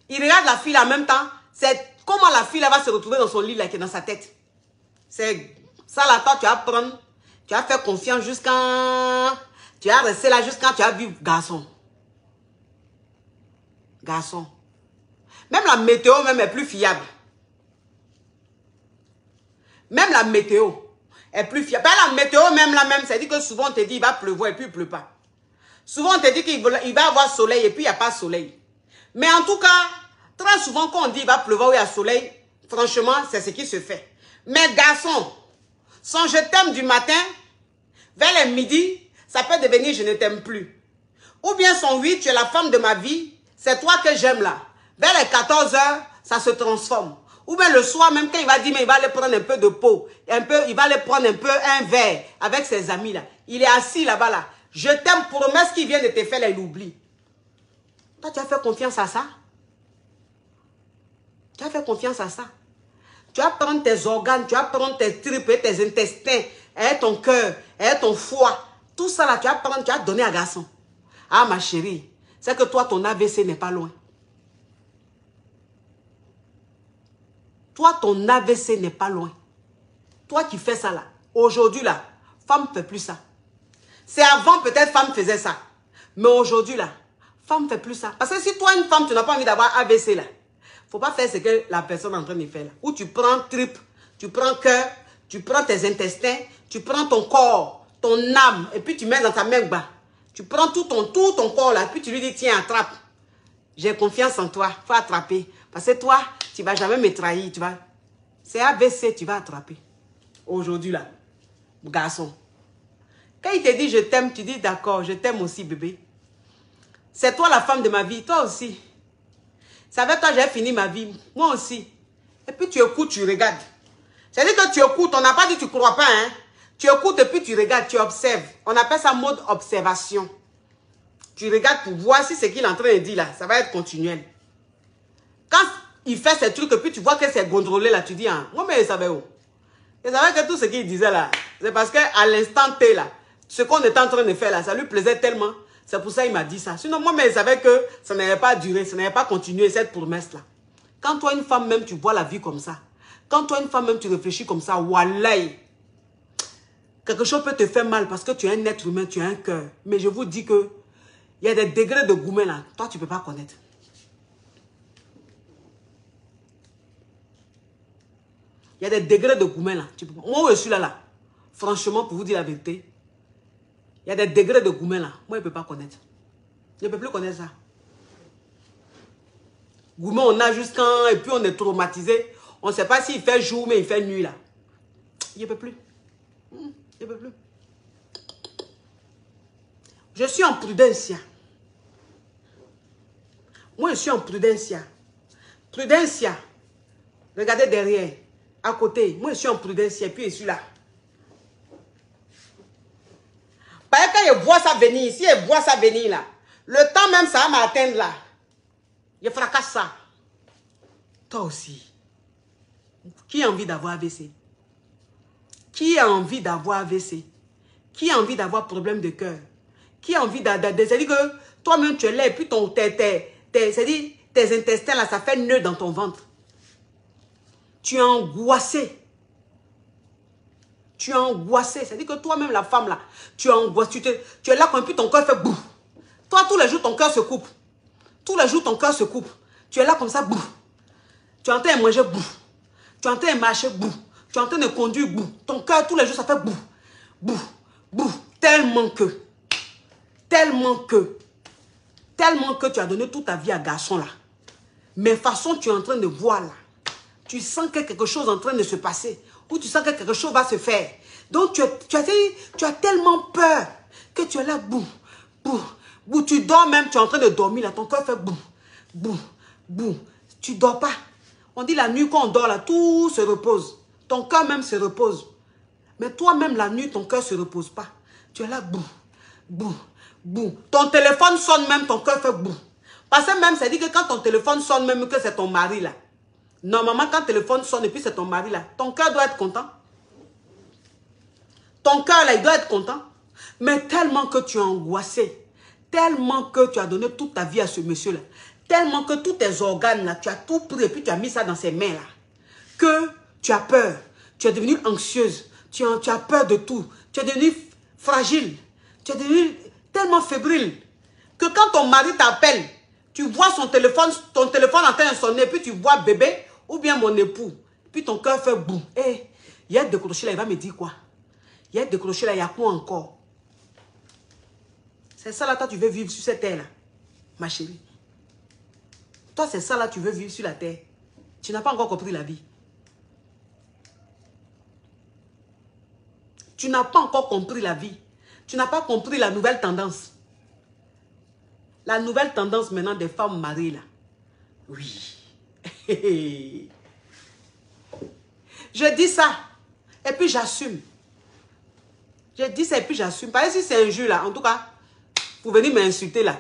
Il regarde la fille là en même temps. C'est comment la fille là va se retrouver dans son lit là qui est dans sa tête. C'est ça là, toi tu vas prendre. Tu vas faire confiance jusqu'à... Tu vas rester là jusqu'à tu vas vivre garçon. Garçon. Même la météo même est plus fiable. Même la météo est plus fiable. La météo même là même, c'est-à-dire que souvent on te dit il va pleuvoir et puis il ne pleut pas. Souvent on te dit qu'il va avoir soleil et puis il n'y a pas soleil. Mais en tout cas, très souvent quand on dit il va pleuvoir ou il y a soleil, franchement c'est ce qui se fait. Mais garçon, son je t'aime du matin, vers les midi, ça peut devenir je ne t'aime plus. Ou bien son oui, tu es la femme de ma vie, c'est toi que j'aime là. Vers les 14 h, ça se transforme. Ou bien le soir, même quand il va dire, mais il va aller prendre un peu de peau, il va aller prendre un peu un verre avec ses amis là. Il est assis là-bas là. Je t'aime, promesse qu'il vient de te faire là, il oublie. Toi, tu as fait confiance à ça? Tu as fait confiance à ça. Tu vas prendre tes organes, tu vas prendre tes tripes et tes intestins, et ton cœur, et ton foie. Tout ça là, tu vas prendre, tu vas donner à garçon. Ah ma chérie, c'est que toi, ton AVC n'est pas loin. Toi, ton AVC n'est pas loin. Toi qui fais ça là, aujourd'hui là, femme ne fait plus ça. C'est avant peut-être femme faisait ça. Mais aujourd'hui là, femme ne fait plus ça. Parce que si toi, une femme, tu n'as pas envie d'avoir AVC là, faut pas faire ce que la personne est en train de faire là. Où tu prends tripes, tu prends cœur, tu prends tes intestins, tu prends ton corps, ton âme, et puis tu mets dans ta main bas. Tu prends tout ton corps là, puis tu lui dis, tiens, attrape. J'ai confiance en toi, faut attraper. Parce que toi, tu ne vas jamais me trahir, tu vas. C'est AVC, tu vas attraper. Aujourd'hui là, garçon. Quand il te dit je t'aime, tu dis d'accord, je t'aime aussi bébé. C'est toi la femme de ma vie, toi aussi. C'est avec toi j'ai fini ma vie, moi aussi. Et puis tu écoutes, tu regardes. C'est-à-dire que tu écoutes, on n'a pas dit tu ne crois pas, hein. Tu écoutes et puis tu regardes, tu observes. On appelle ça mode observation. Tu regardes pour voir si ce qu'il est en train de dire là, ça va être continuel. Quand il fait ces trucs et puis tu vois que c'est contrôlé là, tu dis, hein, moi mais il savait où? Il savait que tout ce qu'il disait là, c'est parce qu'à l'instant T là, ce qu'on était en train de faire là, ça lui plaisait tellement. C'est pour ça qu'il m'a dit ça. Sinon, moi, mais il savait que ça n'allait pas durer, ça n'allait pas continuer cette promesse-là. Quand toi, une femme même, tu vois la vie comme ça. Quand toi, une femme même, tu réfléchis comme ça, wallahi, quelque chose peut te faire mal parce que tu es un être humain, tu as un cœur. Mais je vous dis que il y a des degrés de gourmet là. Toi, tu ne peux pas connaître. Il y a des degrés de gourmet là. Moi, je suis là. Franchement, pour vous dire la vérité, il y a des degrés de gourmet là. Moi, je ne peux pas connaître. Je ne peux plus connaître ça. Gourmet, on a juste quand, et puis on est traumatisé. On ne sait pas s'il fait jour, mais il fait nuit là. Je ne peux plus. Je ne peux plus. Je suis en prudencia. Moi, je suis en prudencia. Prudencia. Regardez derrière. À côté. Moi, je suis en prudencia. Et puis, je suis là. Parce que quand je vois ça venir, si je vois ça venir là, le temps même, ça va m'atteindre là. Je fracasse ça. Toi aussi. Qui a envie d'avoir AVC? Qui a envie d'avoir AVC? Qui a envie d'avoir problème de cœur? Qui a envie c'est-à-dire que toi-même tu es là et puis tes intestins là, ça fait nœud dans ton ventre. Tu es angoissé. Tu es angoissé. C'est-à-dire que toi-même la femme là, tu es angoissé. Tu es là quand puis ton cœur fait boum. Toi tous les jours ton cœur se coupe. Tous les jours ton cœur se coupe. Tu es là comme ça boum. Tu es en train de manger boum. Tu es en train de marcher boum. Tu es en train de conduire boum. Ton cœur tous les jours ça fait boum. Boum. Boum. Tellement que tu as donné toute ta vie à garçon là. Mais façon tu es en train de voir là. Tu sens que quelque chose est en train de se passer. Ou tu sens que quelque chose va se faire. Donc tu as tellement peur que tu es là, boum, boum, boum. Tu dors même, tu es en train de dormir là. Ton cœur fait boum, boum, boum. Tu dors pas. On dit la nuit quand on dort là, tout se repose. Ton cœur même se repose. Mais toi-même la nuit, ton cœur ne se repose pas. Tu es là, boum, boum. Boum. Ton téléphone sonne même, ton cœur fait boum. Parce que même, ça dit que quand ton téléphone sonne même, que c'est ton mari là. Normalement, quand le téléphone sonne et puis c'est ton mari là, ton cœur doit être content. Ton cœur là, il doit être content. Mais tellement que tu es angoissé, tellement que tu as donné toute ta vie à ce monsieur là, tellement que tous tes organes là, tu as tout pris et puis tu as mis ça dans ses mains là, que tu as peur, tu es devenue anxieuse, tu as peur de tout, tu es devenue fragile, tu es devenue tellement fébrile que quand ton mari t'appelle, tu vois ton téléphone en train de sonner, puis tu vois bébé ou bien mon époux, puis ton cœur fait boum. Eh, il y a décroché là, il va me dire quoi? Il y a décroché là, il y a quoi encore? C'est ça là, toi tu veux vivre sur cette terre là, ma chérie. Toi c'est ça là, tu veux vivre sur la terre. Tu n'as pas encore compris la vie. Tu n'as pas encore compris la vie. Tu n'as pas compris la nouvelle tendance. La nouvelle tendance maintenant des femmes mariées là. Oui. Je dis ça. Et puis j'assume. Je dis ça et puis j'assume. Parce que si c'est un jeu là, en tout cas, vous venez m'insulter là.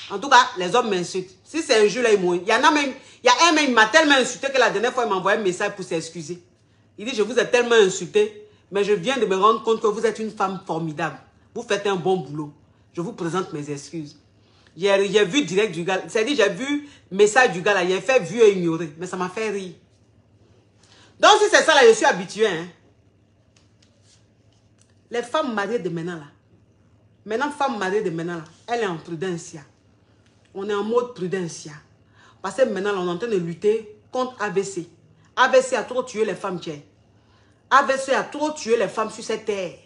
En tout cas, les hommes m'insultent. Si c'est un jour là, il y en a même, il y a un même, il m'a tellement insulté que la dernière fois, il m'a envoyé un message pour s'excuser. Il dit, je vous ai tellement insulté, mais je viens de me rendre compte que vous êtes une femme formidable. Vous faites un bon boulot. Je vous présente mes excuses. J'ai vu direct du gars, c'est-à-dire j'ai vu message du gars là, il a fait vu et ignorer, mais ça m'a fait rire. Donc si c'est ça là, je suis habitué. Hein. Les femmes mariées de maintenant là, femme mariée de maintenant là, elle est en prudencia. On est en mode prudencia. Parce que maintenant là, on est en train de lutter contre AVC. AVC a trop tué les femmes, tiens. AVC a trop tué les femmes sur cette terre.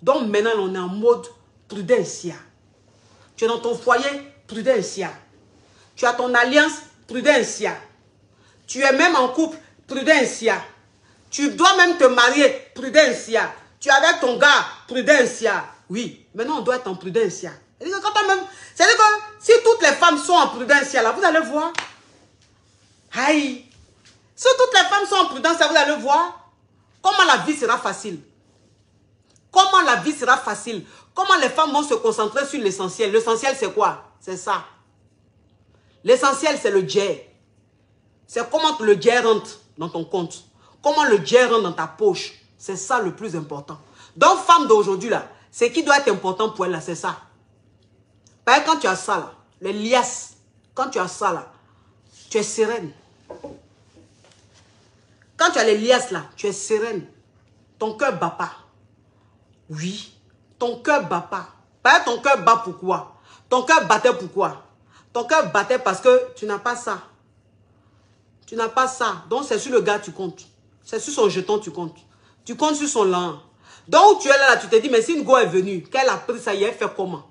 Donc maintenant on est en mode prudencia. Tu es dans ton foyer, prudencia. Tu as ton alliance, prudencia. Tu es même en couple, prudencia. Tu dois même te marier, prudencia. Tu es avec ton gars, prudencia. Oui, maintenant on doit être en prudencia. C'est-à-dire que si toutes les femmes sont en prudencia, là, vous allez voir. Aïe. Si toutes les femmes sont en prudencia, vous allez voir comment la vie sera facile. Comment la vie sera facile. Comment les femmes vont se concentrer sur l'essentiel. L'essentiel, c'est quoi? C'est ça. L'essentiel, c'est le jet. C'est comment le jet rentre dans ton compte. Comment le jet rentre dans ta poche. C'est ça le plus important. Donc, femme d'aujourd'hui, là, ce qui doit être important pour elle, là, c'est ça. Parce que quand tu as ça, là, les liasses, quand tu as ça, là, tu es sereine. Quand tu as les liasses, là, tu es sereine. Ton cœur bat pas. Oui. Ton cœur bat pas. Pas ton cœur bat pourquoi? Ton cœur battait pourquoi? Ton cœur battait parce que tu n'as pas ça. Tu n'as pas ça. Donc c'est sur le gars tu comptes. C'est sur son jeton tu comptes. Tu comptes sur son lent. Donc où tu es là, tu te dis, mais si une go est venue, qu'elle a pris ça, il a fait comment?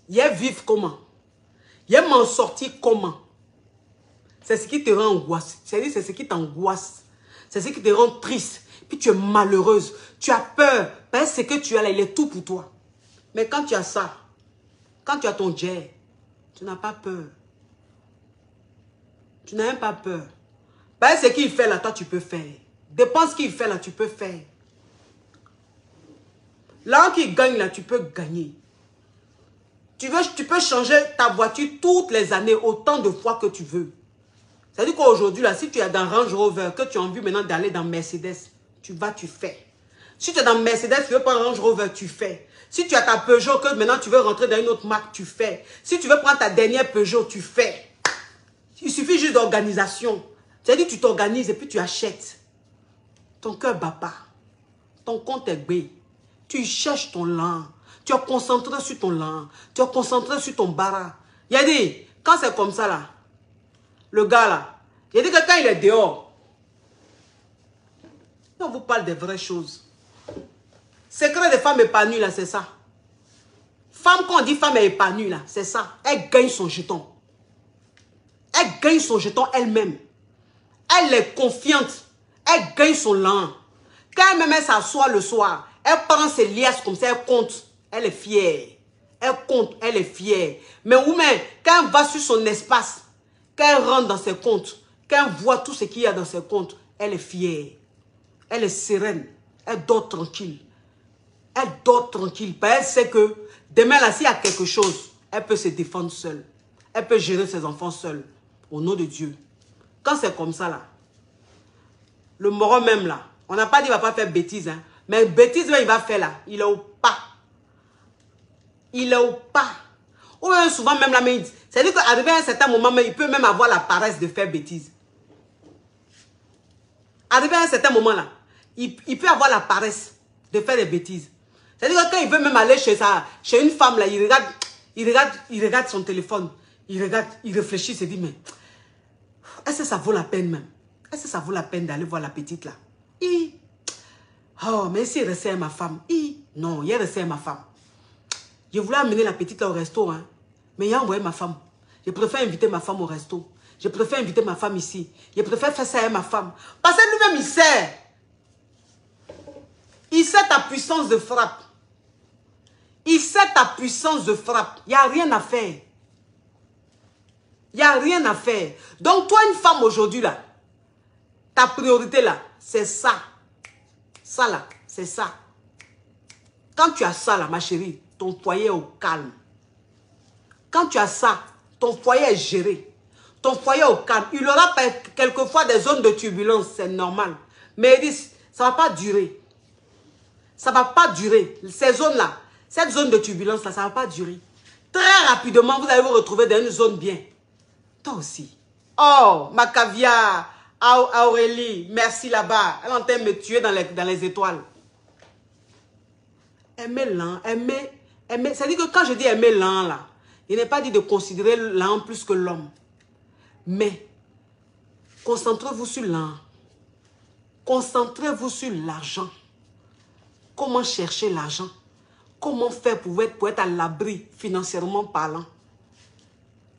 Il a vivre comment? Il a m'en sortir comment? C'est ce qui te rend angoisse. C'est-à-dire c'est ce qui t'angoisse. C'est ce qui te rend triste. Puis tu es malheureuse. Tu as peur. Parce que ce que tu as là, il est tout pour toi. Mais quand tu as ça, quand tu as ton jet, tu n'as pas peur. Tu n'as même pas peur. Parce que ce qu'il fait là, toi tu peux faire. Dépend ce qu'il fait là, tu peux faire. Là qu'il gagne là, tu peux gagner. Tu peux changer ta voiture toutes les années, autant de fois que tu veux. C'est-à-dire qu'aujourd'hui, là, si tu es dans Range Rover, que tu as envie maintenant d'aller dans Mercedes, tu vas, tu fais. Si tu es dans Mercedes, tu veux prendre Range Rover, tu fais. Si tu as ta Peugeot, que maintenant tu veux rentrer dans une autre marque, tu fais. Si tu veux prendre ta dernière Peugeot, tu fais. Il suffit juste d'organisation. C'est-à-dire que tu t'organises et puis tu achètes. Ton cœur bat pas. Ton compte est bé. Tu cherches ton lent. Tu es concentré sur ton lent. Tu es concentré sur ton bara. Il a dit, quand c'est comme ça là, le gars là, il a dit que quand il est dehors, on vous parle des vraies choses. Secret des femmes épanouies là, c'est ça. Femme, quand on dit femme épanouie là, c'est ça. Elle gagne son jeton. Elle gagne son jeton elle-même. Elle est confiante. Elle gagne son lent. Quand elle s'assoit le soir, elle prend ses liasses comme ça, elle compte. Elle est fière. Elle compte, elle est fière. Mais quand elle va sur son espace, quand elle rentre dans ses comptes, quand elle voit tout ce qu'il y a dans ses comptes, elle est fière. Elle est sereine. Elle dort tranquille. Elle dort tranquille. Parce qu'elle sait que demain, là, s'il y a quelque chose, elle peut se défendre seule. Elle peut gérer ses enfants seule. Au nom de Dieu. Quand c'est comme ça, là, le moron même, là, on n'a pas dit qu'il ne va pas faire bêtise, hein. Mais bêtise, il va faire, là. Il est au pas. Il est au pas. Ou même souvent, même là, c'est-à-dire qu'arrivé à un certain moment, il peut même avoir la paresse de faire bêtise. Arrivé à un certain moment, là, il peut avoir la paresse de faire des bêtises. C'est-à-dire que quand il veut même aller chez une femme, là, il regarde son téléphone. Il regarde, il réfléchit, il se dit, mais est-ce que ça vaut la peine même? Est-ce que ça vaut la peine d'aller voir la petite là? Oh, mais si il restait ma femme. Non, il restait ma femme. Je voulais amener la petite là au resto, hein. Mais il a envoyé ma femme. Je préfère inviter ma femme au resto. Je préfère inviter ma femme ici. Je préfère faire ça avec ma femme. Parce que lui-même, il sait. Il sait ta puissance de frappe. Il sait ta puissance de frappe. Il n'y a rien à faire. Il n'y a rien à faire. Donc, toi, une femme aujourd'hui, là, ta priorité, là, c'est ça. Ça, là, c'est ça. Quand tu as ça, là, ma chérie, ton foyer est au calme. Quand tu as ça, ton foyer est géré. Ton foyer est au calme. Il y aura quelquefois des zones de turbulence, c'est normal. Mais ils disent, ça ne va pas durer. Ça ne va pas durer. Ces zones-là, cette zone de turbulence-là, ça ne va pas durer. Très rapidement, vous allez vous retrouver dans une zone bien. Toi aussi. Oh, ma caviar, Aurélie, merci là-bas. Elle est en train de me tuer dans les étoiles. Aimer l'an, aimer. C'est-à-dire que quand je dis aimer l'an, là, il n'est pas dit de considérer l'an plus que l'homme. Mais, concentrez-vous sur l'an. Concentrez-vous sur l'argent. Comment chercher l'argent? Comment faire pour être à l'abri financièrement parlant?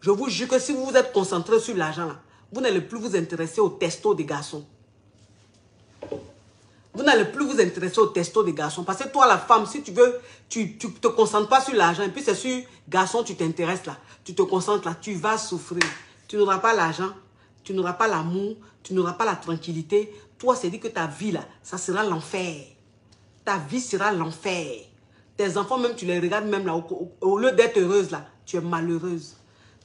Je vous jure que si vous vous êtes concentré sur l'argent, vous n'allez plus vous intéresser au testo des garçons. Vous n'allez plus vous intéresser au testo des garçons. Parce que toi, la femme, si tu veux, tu ne te concentres pas sur l'argent. Et puis c'est sur garçon, tu t'intéresses là. Tu te concentres là. Tu vas souffrir. Tu n'auras pas l'argent. Tu n'auras pas l'amour. Tu n'auras pas la tranquillité. Toi, c'est dit que ta vie là, ça sera l'enfer. Ta vie sera l'enfer. Tes enfants, même, tu les regardes même là. Au lieu d'être heureuse là, tu es malheureuse.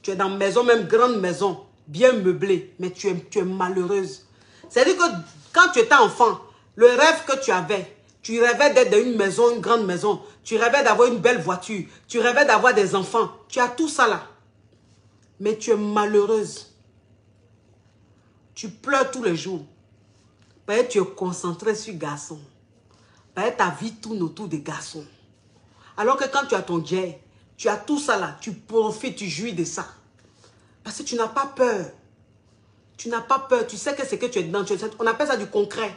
Tu es dans une maison, même grande maison, bien meublée, mais tu es malheureuse. C'est-à-dire que quand tu étais enfant, le rêve que tu avais, tu rêvais d'être dans une maison, une grande maison. Tu rêvais d'avoir une belle voiture. Tu rêvais d'avoir des enfants. Tu as tout ça là. Mais tu es malheureuse. Tu pleures tous les jours. Parce que tu es concentré sur garçon. Parce que ta vie tourne autour des garçons. Alors que quand tu as ton jet, tu as tout ça là. Tu profites, tu jouis de ça. Parce que tu n'as pas peur. Tu n'as pas peur. Tu sais que c'est que tu es dedans. On appelle ça du concret.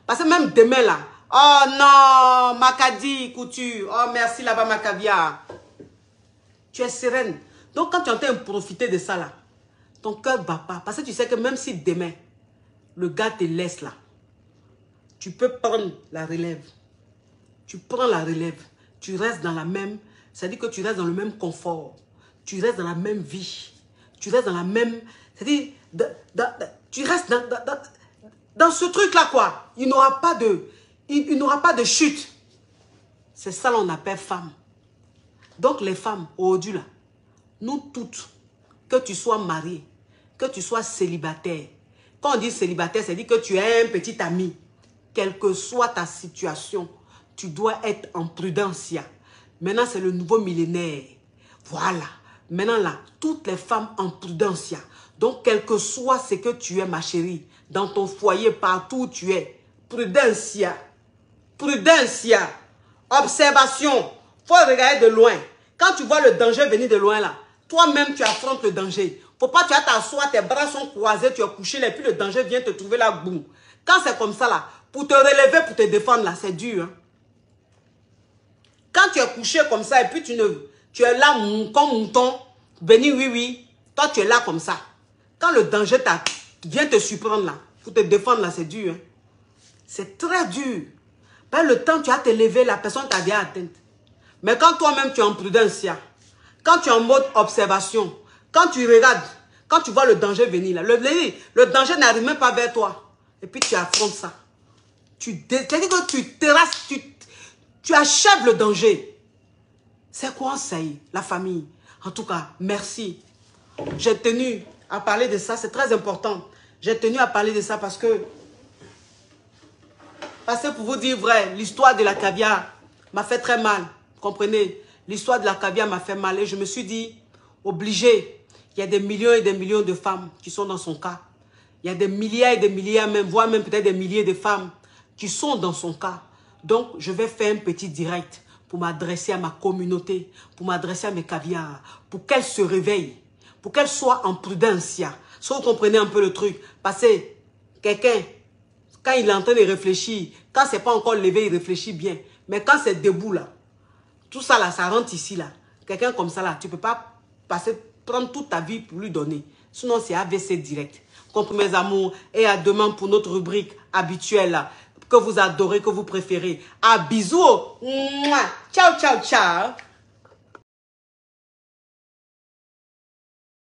Parce que même demain là, oh non, Macadi, couture, oh merci là-bas ma caviar. Tu es sereine. Donc quand tu es en train de profiter de ça là, ton cœur ne bat pas. Parce que tu sais que même si demain, le gars te laisse là, tu peux prendre la relève. Tu prends la relève. Tu restes dans la même, c'est-à-dire que tu restes dans le même confort. Tu restes dans la même vie. Tu restes dans la même, c'est-à-dire, tu restes dans ce truc-là, quoi. Il n'aura pas de chute. C'est ça qu'on appelle femme. Donc, les femmes, aujourd'hui, là, nous toutes, que tu sois mariée, que tu sois célibataire. Quand on dit célibataire, c'est dire que tu es un petit ami. Quelle que soit ta situation, tu dois être en prudence. Maintenant, c'est le nouveau millénaire. Voilà. Maintenant, là, toutes les femmes en prudence. Donc, quel que soit ce que tu es, ma chérie, dans ton foyer, partout où tu es, prudence. Prudence. Observation. Faut regarder de loin. Quand tu vois le danger venir de loin, là, toi-même, tu affrontes le danger. Faut pas, tu vas t'asseoir, tes bras sont croisés, tu es couché, et puis le danger vient te trouver là, boum. Quand c'est comme ça, là, pour te relever, pour te défendre, là, c'est dur. Hein? Quand tu es couché comme ça, et puis tu es là comme mouton, béni, oui, oui, toi, tu es là comme ça. Quand le danger vient te surprendre, là, pour te défendre, là, c'est dur. Hein? C'est très dur. Par le temps, tu as te lever, la personne t'a bien atteinte. Mais quand toi-même, tu es en prudence, quand tu es en mode observation, quand tu regardes, quand tu vois le danger venir, là, le danger n'arrive même pas vers toi. Et puis tu affrontes ça. C'est-à-dire que tu terrasses, tu achèves le danger. C'est quoi ça, la famille? En tout cas, merci. J'ai tenu à parler de ça, c'est très important. J'ai tenu à parler de ça parce que pour vous dire vrai, l'histoire de la caviar m'a fait très mal. Vous comprenez? L'histoire de la caviar m'a fait mal et je me suis dit, obligé. Il y a des millions et des millions de femmes qui sont dans son cas. Il y a des milliers et des milliers, même, voire même peut-être des milliers de femmes qui sont dans son cas. Donc, je vais faire un petit direct pour m'adresser à ma communauté, pour m'adresser à mes caviars, pour qu'elles se réveillent, pour qu'elles soient en prudence. Si vous comprenez un peu le truc, parce que quelqu'un, quand il est en train de réfléchir, quand c'est pas encore levé, il réfléchit bien. Mais quand c'est debout là, tout ça là, ça rentre ici là. Quelqu'un comme ça là, tu peux pas prendre toute ta vie pour lui donner. Sinon, c'est AVC direct. Comprenez mes amours. Et à demain pour notre rubrique habituelle là, que vous adorez, que vous préférez. À bisous. Ciao, ciao, ciao.